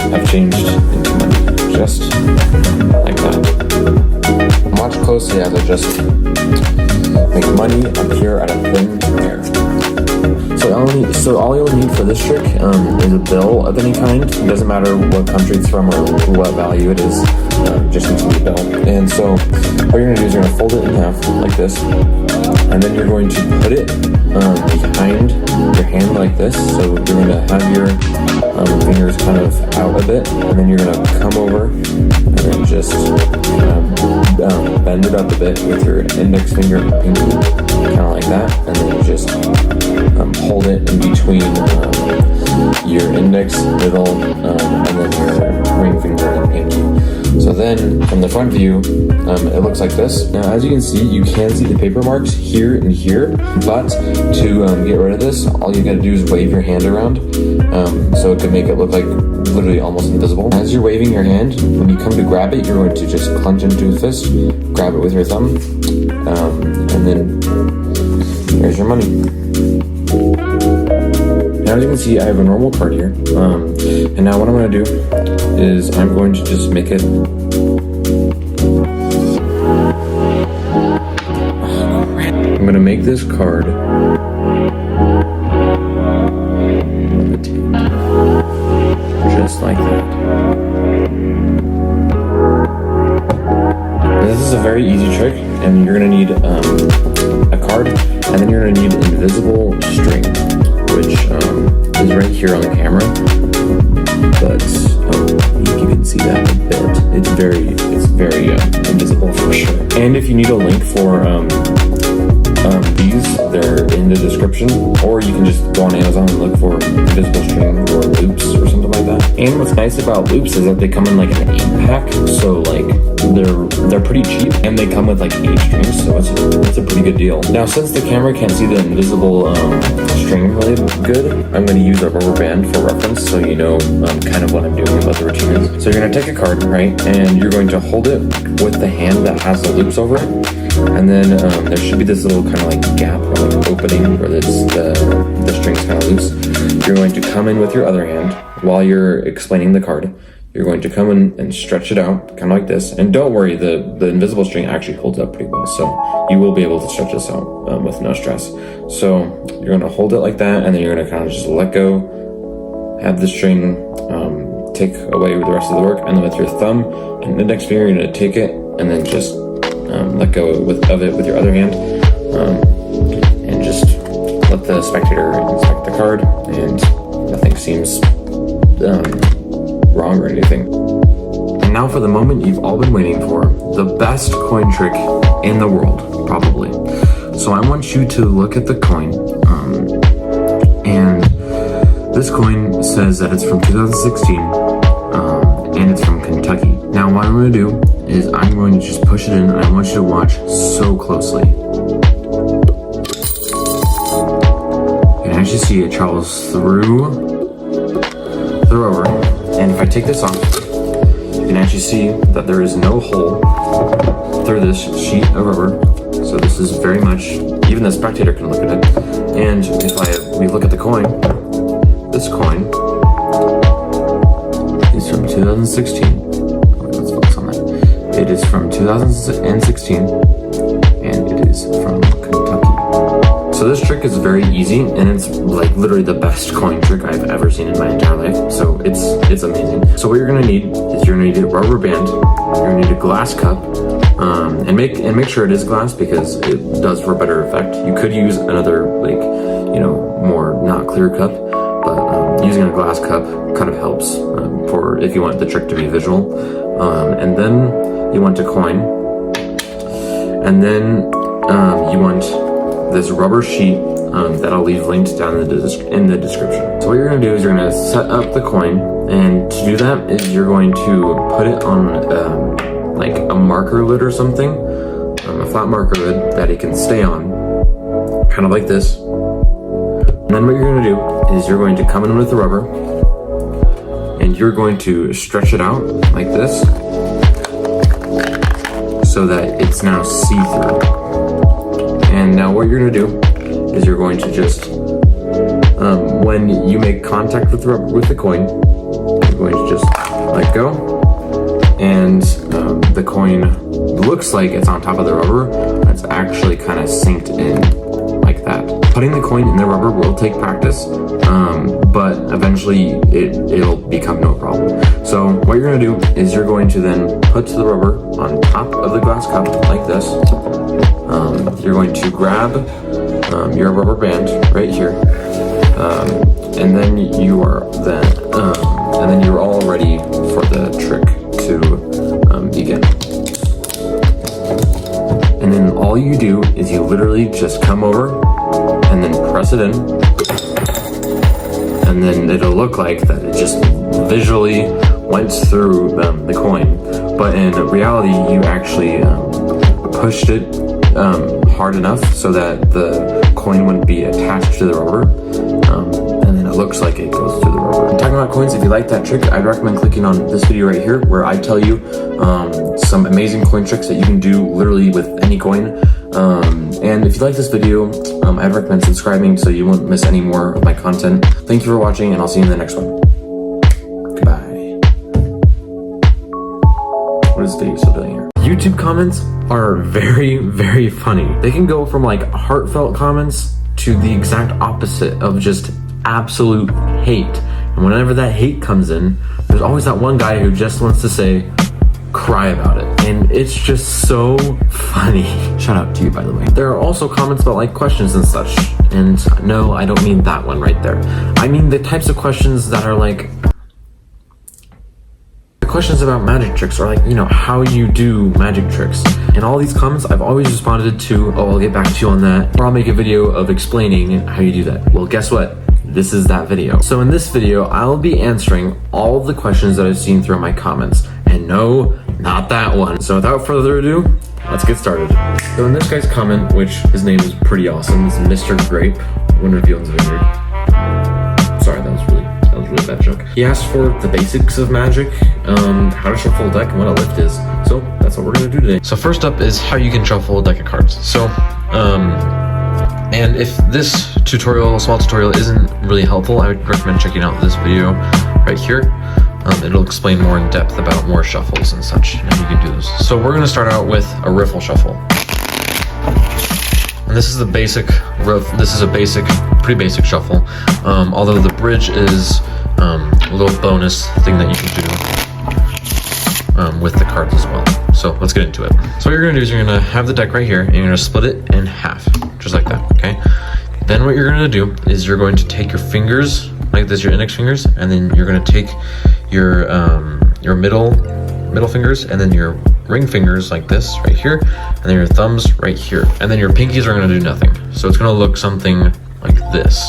have changed into money, just like that. Watch closely as I just make money appear out of thin air. So all you'll need for this trick is a bill of any kind. It doesn't matter what country it's from or what value it is, just needs to be a bill. And so what you're gonna do is you're gonna fold it in half like this, and then you're going to put it behind your hand like this. So you're gonna have your fingers kind of out a bit, and then you're gonna come over out the bit with your index finger and pinky, kind of like that, and then you just hold it in between your index, middle, and then your ring finger and pinky. So then, from the front view, it looks like this. Now, as you can see the paper marks here and here, but to get rid of this, all you gotta do is wave your hand around, so it could make it look like literally almost invisible. As you're waving your hand, when you come to grab it, you're going to just clench into a fist, grab it with your thumb, and then here's your money. Now, as you can see, I have a normal card here, and now what I'm going to do is I'm going to just make it I'm going to make this card just like that. This is a very easy trick, and you're going to need a card, and then you're going to need invisible string, which is right here on the camera, but you can see that a bit. It's very invisible for sure. And if you need a link for these, they're in the description, or you can just go on Amazon and look for invisible string or loops or something like that. And what's nice about loops is that they come in like an 8-pack, so like they're pretty cheap, and they come with like 8 strings, so it's a pretty good deal. Now, since the camera can't see the invisible string really good, I'm going to use a rubber band for reference, so you know kind of what I'm doing about the routine is. So you're going to take a card, right, and you're going to hold it with the hand that has the loops over it. And then there should be this little kind of like gap or like opening where the string's kind of loose. You're going to come in with your other hand while you're explaining the card. You're going to come in and stretch it out, kind of like this. And don't worry, the invisible string actually holds up pretty well, so you will be able to stretch this out with no stress. So you're going to hold it like that, and then you're going to kind of just let go, have the string take away the rest of the work, and then with your thumb and index finger, you're going to take it and then just let go of it with your other hand, and just let the spectator inspect the card, and nothing seems wrong or anything. And now for the moment you've all been waiting for, the best coin trick in the world, probably. So I want you to look at the coin, and this coin says that it's from 2016, and it's from Kentucky. Now what I'm going to do is I'm going to just push it in, and I want you to watch so closely. You can actually see it travels through the rubber, and if I take this off, you can actually see that there is no hole through this sheet of rubber. So this is very much, even the spectator can look at it. And if we look at the coin, this coin is from 2016. Let's focus on that. It is from 2016, and it is from Kentucky. So this trick is very easy, and it's like literally the best coin trick I've ever seen in my entire life. So it's amazing. So what you're gonna need is you're gonna need a rubber band, you're gonna need a glass cup, and make sure it is glass because it does for better effect. You could use another more not clear cup, but using a glass cup kind of helps for if you want the trick to be visual. And then you want a coin, and then you want this rubber sheet that I'll leave linked down in the description. So what you're going to do is you're going to set up the coin, and to do that is you're going to put it on like a marker lid or something, a flat marker lid that it can stay on, kind of like this. And then what you're going to do is you're going to come in with the rubber, and you're going to stretch it out like this so that it's now see-through. And now what you're going to do is you're going to just, when you make contact with the coin, you're going to just let go, and the coin looks like it's on top of the rubber, but it's actually kind of synced in like that. Putting the coin in the rubber will take practice, but eventually it'll become no problem. So what you're going to do is you're going to then put the rubber on top of the glass cup like this. You're going to grab your rubber band right here, and then you're all ready for the trick to begin. all you do is you literally just come over and then press it in, and then it'll look like that it just visually went through the coin, but in reality you actually pushed it hard enough so that the coin wouldn't be attached to the rubber, and then it looks like it goes through the rubber. And talking about coins, if you like that trick, I'd recommend clicking on this video right here where I tell you some amazing coin tricks that you can do literally with any coin. And if you like this video, I'd recommend subscribing so you won't miss any more of my content. Thank you for watching, and I'll see you in the next one. Goodbye. What is this video still doing here? YouTube comments are very, very funny. They can go from like heartfelt comments to the exact opposite of just absolute hate. And whenever that hate comes in, there's always that one guy who just wants to say, cry about it. And it's just so funny. Shout out to you, by the way. There are also comments about like questions and such. And no, I don't mean that one right there. I mean the types of questions that are like, questions about magic tricks, or like, you know, how you do magic tricks. And all these comments I've always responded to, oh, I'll get back to you on that, or I'll make a video of explaining how you do that. Well, guess what? This is that video. So in this video, I'll be answering all of the questions that I've seen through my comments. And no, not that one. So without further ado, let's get started. So in this guy's comment, which his name is pretty awesome, it's Mr. Grape, Winterfield's Vineyard. Sorry, that was really bad joke. He asked for the basics of magic, how to shuffle a deck, and what a lift is. So that's what we're gonna do today. So first up is how you can shuffle a deck of cards. So, and if this small tutorial isn't really helpful, I would recommend checking out this video right here. It'll explain more in depth about more shuffles and such, and you can do those. So we're gonna start out with a riffle shuffle. And this is the basic this is a pretty basic shuffle. Although the bridge is a little bonus thing that you can do with the cards as well. So let's get into it. So what you're gonna do is you're gonna have the deck right here, and you're gonna split it in half, just like that, okay? Then what you're gonna do is you're going to take your fingers, like this, your index fingers, and then you're gonna take your middle fingers, and then your ring fingers like this right here, and then your thumbs right here, and then your pinkies are gonna do nothing. So it's gonna look something like this.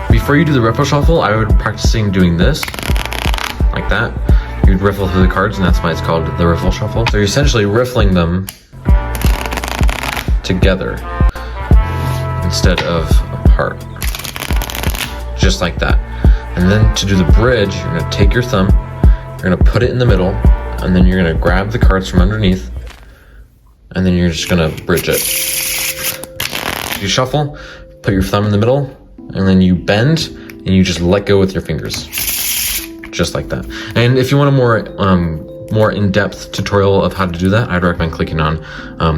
Before you do the riffle shuffle, I would practicing doing this, like that. You'd riffle through the cards, and that's why it's called the riffle shuffle. So you're essentially riffling them together instead of apart, just like that. And then to do the bridge, you're gonna take your thumb, you're gonna put it in the middle, and then you're gonna grab the cards from underneath, and then you're just gonna bridge it. You shuffle, put your thumb in the middle, and then you bend, and you just let go with your fingers. Just like that. And if you want a more in-depth tutorial of how to do that, I'd recommend clicking on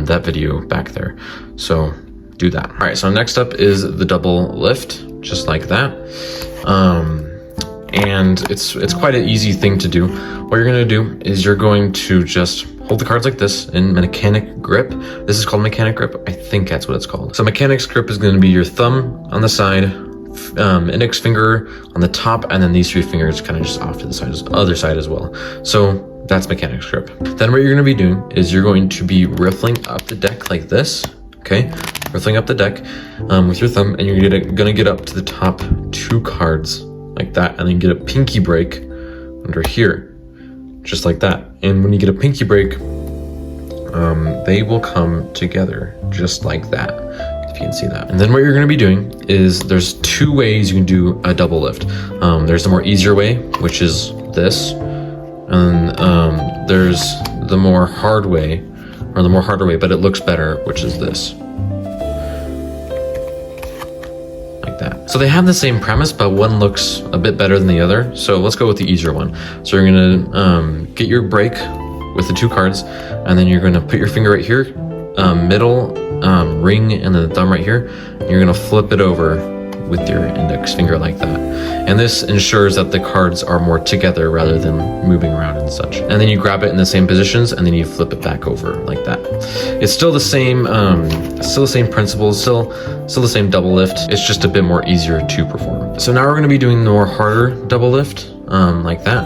that video back there. So do that. All right, so next up is the double lift, just like that. And it's quite an easy thing to do. What you're gonna do is you're going to just hold the cards like this in mechanic grip. This is called mechanic grip. I think that's what it's called. So mechanic's grip is gonna be your thumb on the side, index finger on the top, and then these three fingers kind of just off to the other side as well. So that's mechanic's grip. Then what you're gonna be doing is you're going to be riffling up the deck like this, okay? Riffling up the deck with your thumb, and you're gonna get up to the top two cards like that, and then get a pinky break under here, just like that. And when you get a pinky break, they will come together just like that, if you can see that. And then what you're going to be doing is there's two ways you can do a double lift. There's the more easier way, which is this, and there's the more hard way, or the more harder way, but it looks better, which is this. So they have the same premise, but one looks a bit better than the other. So let's go with the easier one. So you're gonna get your break with the two cards, and then you're gonna put your finger right here, middle, ring, and then the thumb right here. And you're gonna flip it over with your index finger like that. And this ensures that the cards are more together rather than moving around and such. And then you grab it in the same positions, and then you flip it back over like that. It's still the same principles, still the same double lift. It's just a bit more easier to perform. So now we're gonna be doing the more harder double lift, like that.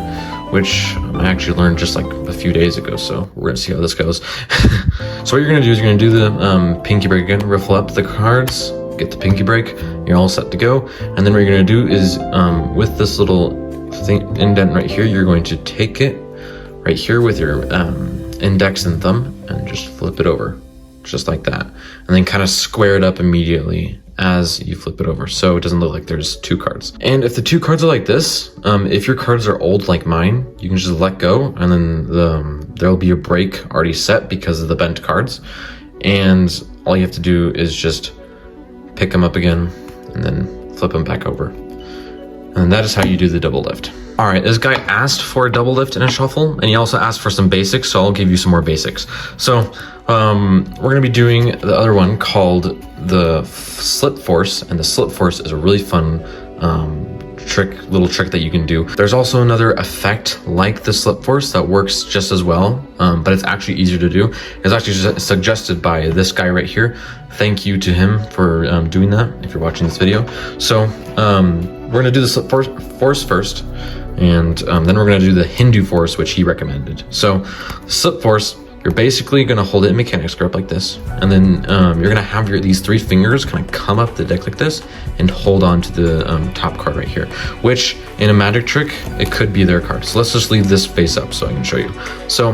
which I actually learned just like a few days ago, so we're gonna see how this goes. So what you're gonna do is you're gonna do the pinky break again, riffle up the cards, get the pinky break, you're all set to go. And then what you're gonna do is with this little indent right here, you're going to take it right here with your index and thumb and just flip it over, just like that. And then kind of square it up immediately as you flip it over, so it doesn't look like there's two cards. And if the two cards are like this, if your cards are old like mine, you can just let go, and then there'll be a break already set because of the bent cards. And all you have to do is just pick them up again and then flip them back over. And that is how you do the double lift. All right, this guy asked for a double lift and a shuffle, and he also asked for some basics, so I'll give you some more basics. So we're gonna be doing the other one called the slip force, and the slip force is a really fun little trick that you can do. There's also another effect like the slip force that works just as well, but it's actually easier to do. It's actually suggested by this guy right here. Thank you to him for doing that, if you're watching this video. So we're gonna do the slip force first, and then we're gonna do the Hindu force, which he recommended. So slip force, you're basically gonna hold it in mechanics grip like this, and then you're gonna have these three fingers kind of come up the deck like this and hold on to the top card right here, which in a magic trick, it could be their card. So let's just leave this face up so I can show you. So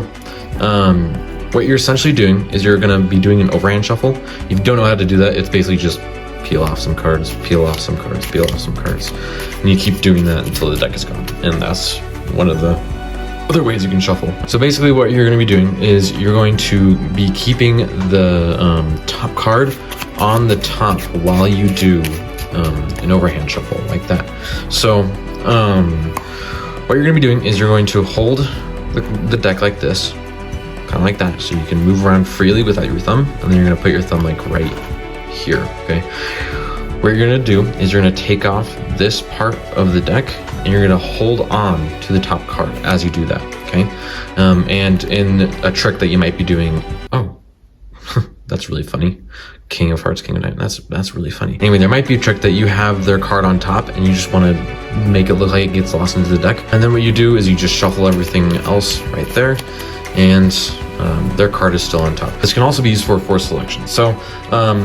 what you're essentially doing is you're gonna be doing an overhand shuffle. If you don't know how to do that, it's basically just peel off some cards, peel off some cards, peel off some cards. And you keep doing that until the deck is gone. And that's one of the other ways you can shuffle. So basically what you're going to be doing is you're going to be keeping the top card on the top while you do an overhand shuffle like that. So what you're going to be doing is you're going to hold the deck like this, kind of like that, so you can move around freely without your thumb, and then you're going to put your thumb like right here, okay? What you're gonna do is you're gonna take off this part of the deck and you're gonna hold on to the top card as you do that, okay? And in a trick that you might be doing, oh, that's really funny. King of Hearts, King of Diamonds, that's really funny. Anyway, there might be a trick that you have their card on top and you just wanna make it look like it gets lost into the deck. And then what you do is you just shuffle everything else right there, and their card is still on top. This can also be used for force selection. So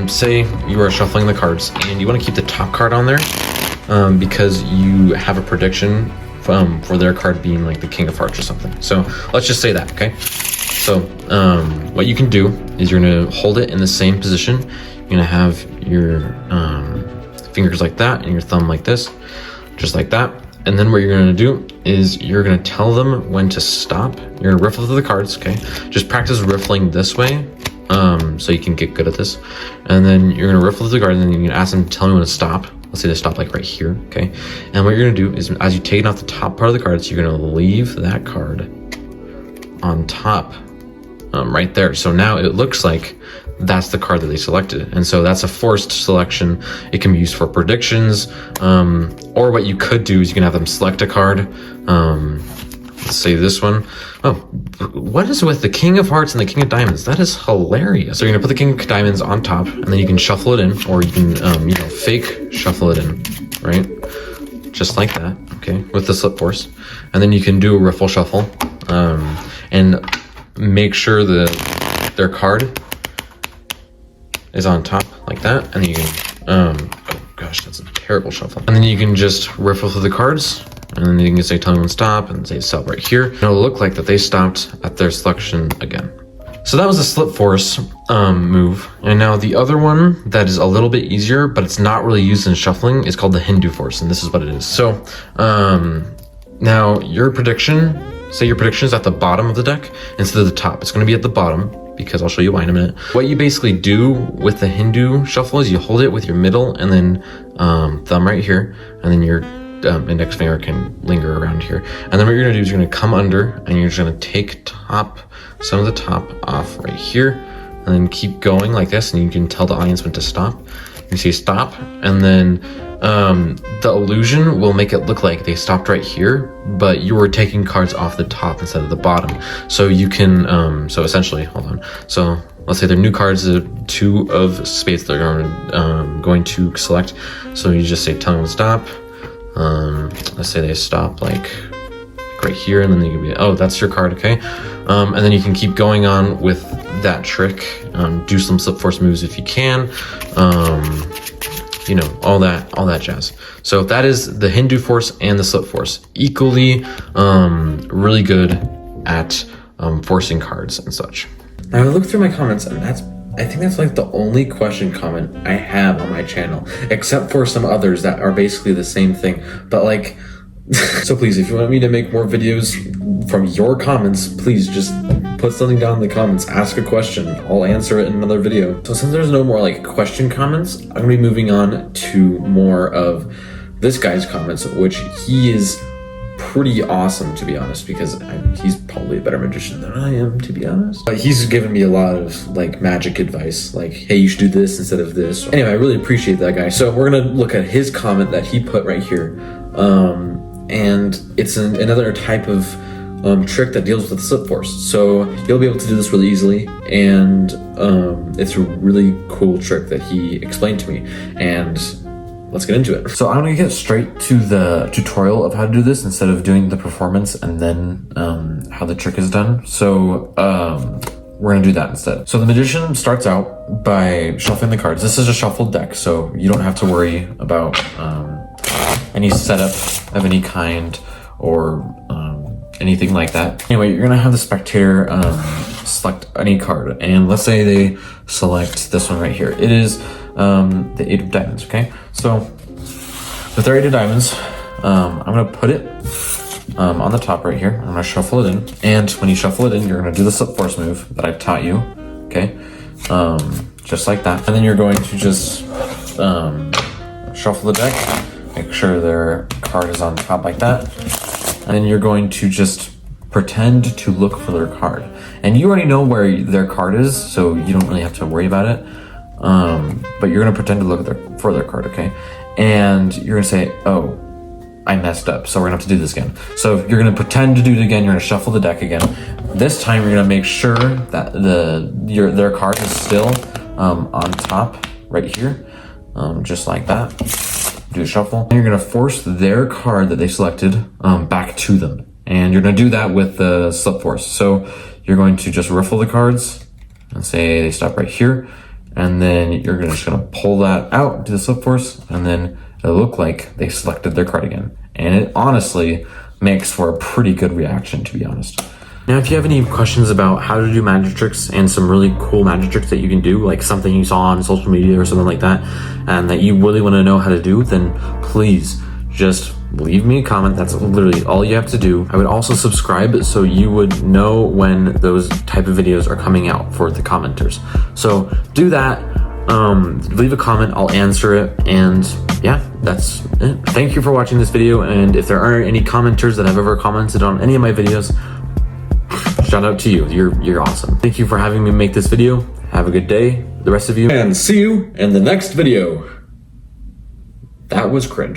say you are shuffling the cards and you want to keep the top card on there because you have a prediction for their card being like the King of Hearts or something. So let's just say that, okay? So what you can do is you're going to hold it in the same position. You're going to have your fingers like that and your thumb like this, just like that. And then what you're gonna do is you're gonna tell them when to stop. You're gonna riffle through the cards, okay? Just practice riffling this way, so you can get good at this. And then you're gonna riffle through the cards, and then you're gonna ask them to tell me when to stop. Let's say they stop like right here, okay? And what you're gonna do is, as you take off the top part of the cards, you're gonna leave that card on top, right there. So now it looks like that's the card that they selected, and so that's a forced selection. It can be used for predictions, or what you could do is you can have them select a card. Let's say this one. Oh, what is with the King of Hearts and the King of Diamonds? That is hilarious. So you're gonna put the King of Diamonds on top, and then you can shuffle it in, or you can fake shuffle it in, right? Just like that, okay, with the slip force. And then you can do a riffle shuffle, and make sure their card is on top like that, and then you can oh gosh, that's a terrible shuffle. And then you can just riffle through the cards, and then you can say tell me when to stop, and say stop right here. And it'll look like that they stopped at their selection again. So that was the slip force move. And now the other one that is a little bit easier, but it's not really used in shuffling, is called the Hindu force, and this is what it is. So now your prediction, say your prediction is at the bottom of the deck instead of the top. It's going to be at the bottom, because I'll show you why in a minute. What you basically do with the Hindu shuffle is you hold it with your middle and then thumb right here, and then your index finger can linger around here. And then what you're gonna do is you're gonna come under and you're just gonna take some of the top off right here, and then keep going like this, and you can tell the audience when to stop. You say stop, and then the illusion will make it look like they stopped right here, but you were taking cards off the top instead of the bottom. So you can, so essentially, hold on. So let's say they're new cards, the 2 of spades they're going to select. So you just say tell them to stop. Let's say they stop like right here, and then you can be, oh, that's your card, okay? And then you can keep going on with that trick. Do some slip force moves if you can. You know, all that jazz. So that is the Hindu force and the slip force. Equally really good at forcing cards and such. Now I looked through my comments, and I think that's like the only question comment I have on my channel, except for some others that are basically the same thing. But like, so please, if you want me to make more videos from your comments, please just put something down in the comments, ask a question, I'll answer it in another video. So since there's no more like question comments, I'm gonna be moving on to more of this guy's comments, which he is pretty awesome, to be honest, because he's probably a better magician than I am, to be honest. But he's given me a lot of like magic advice, like, hey, you should do this instead of this. Anyway, I really appreciate that guy. So we're gonna look at his comment that he put right here. And it's another type of trick that deals with slip force. So you'll be able to do this really easily, and it's a really cool trick that he explained to me, and let's get into it. So I'm gonna get straight to the tutorial of how to do this instead of doing the performance and then how the trick is done. So we're gonna do that instead. So the magician starts out by shuffling the cards. This is a shuffled deck, so you don't have to worry about any setup of any kind or anything like that. Anyway, you're gonna have the spectator select any card, and let's say they select this one right here. It is the 8 of diamonds, okay? So with their 8 of diamonds, I'm gonna put it on the top right here. I'm gonna shuffle it in, and when you shuffle it in, you're gonna do the slip force move that I've taught you, okay? Just like that. And then you're going to just shuffle the deck, make sure their card is on top like that, and then you're going to just pretend to look for their card. And you already know where their card is, so you don't really have to worry about it. But you're gonna pretend to look for their card, okay? And you're gonna say, oh, I messed up, so we're gonna have to do this again. So you're gonna pretend to do it again, you're gonna shuffle the deck again. This time you're gonna make sure that their card is still on top right here, just like that. Do a shuffle. And you're gonna force their card that they selected back to them. And you're gonna do that with the slip force. So you're going to just riffle the cards and say they stop right here. And then you're just gonna pull that out to the slip force, and then it'll look like they selected their card again. And it honestly makes for a pretty good reaction, to be honest. Now, if you have any questions about how to do magic tricks and some really cool magic tricks that you can do, like something you saw on social media or something like that, and that you really wanna know how to do, then please just leave me a comment. That's literally all you have to do. I would also subscribe so you would know when those type of videos are coming out for the commenters. So do that, leave a comment, I'll answer it, and yeah, that's it. Thank you for watching this video, and if there are any commenters that have ever commented on any of my videos, shout out to you, you're awesome. Thank you for having me make this video. Have a good day, the rest of you, and see you in the next video. That was cringe.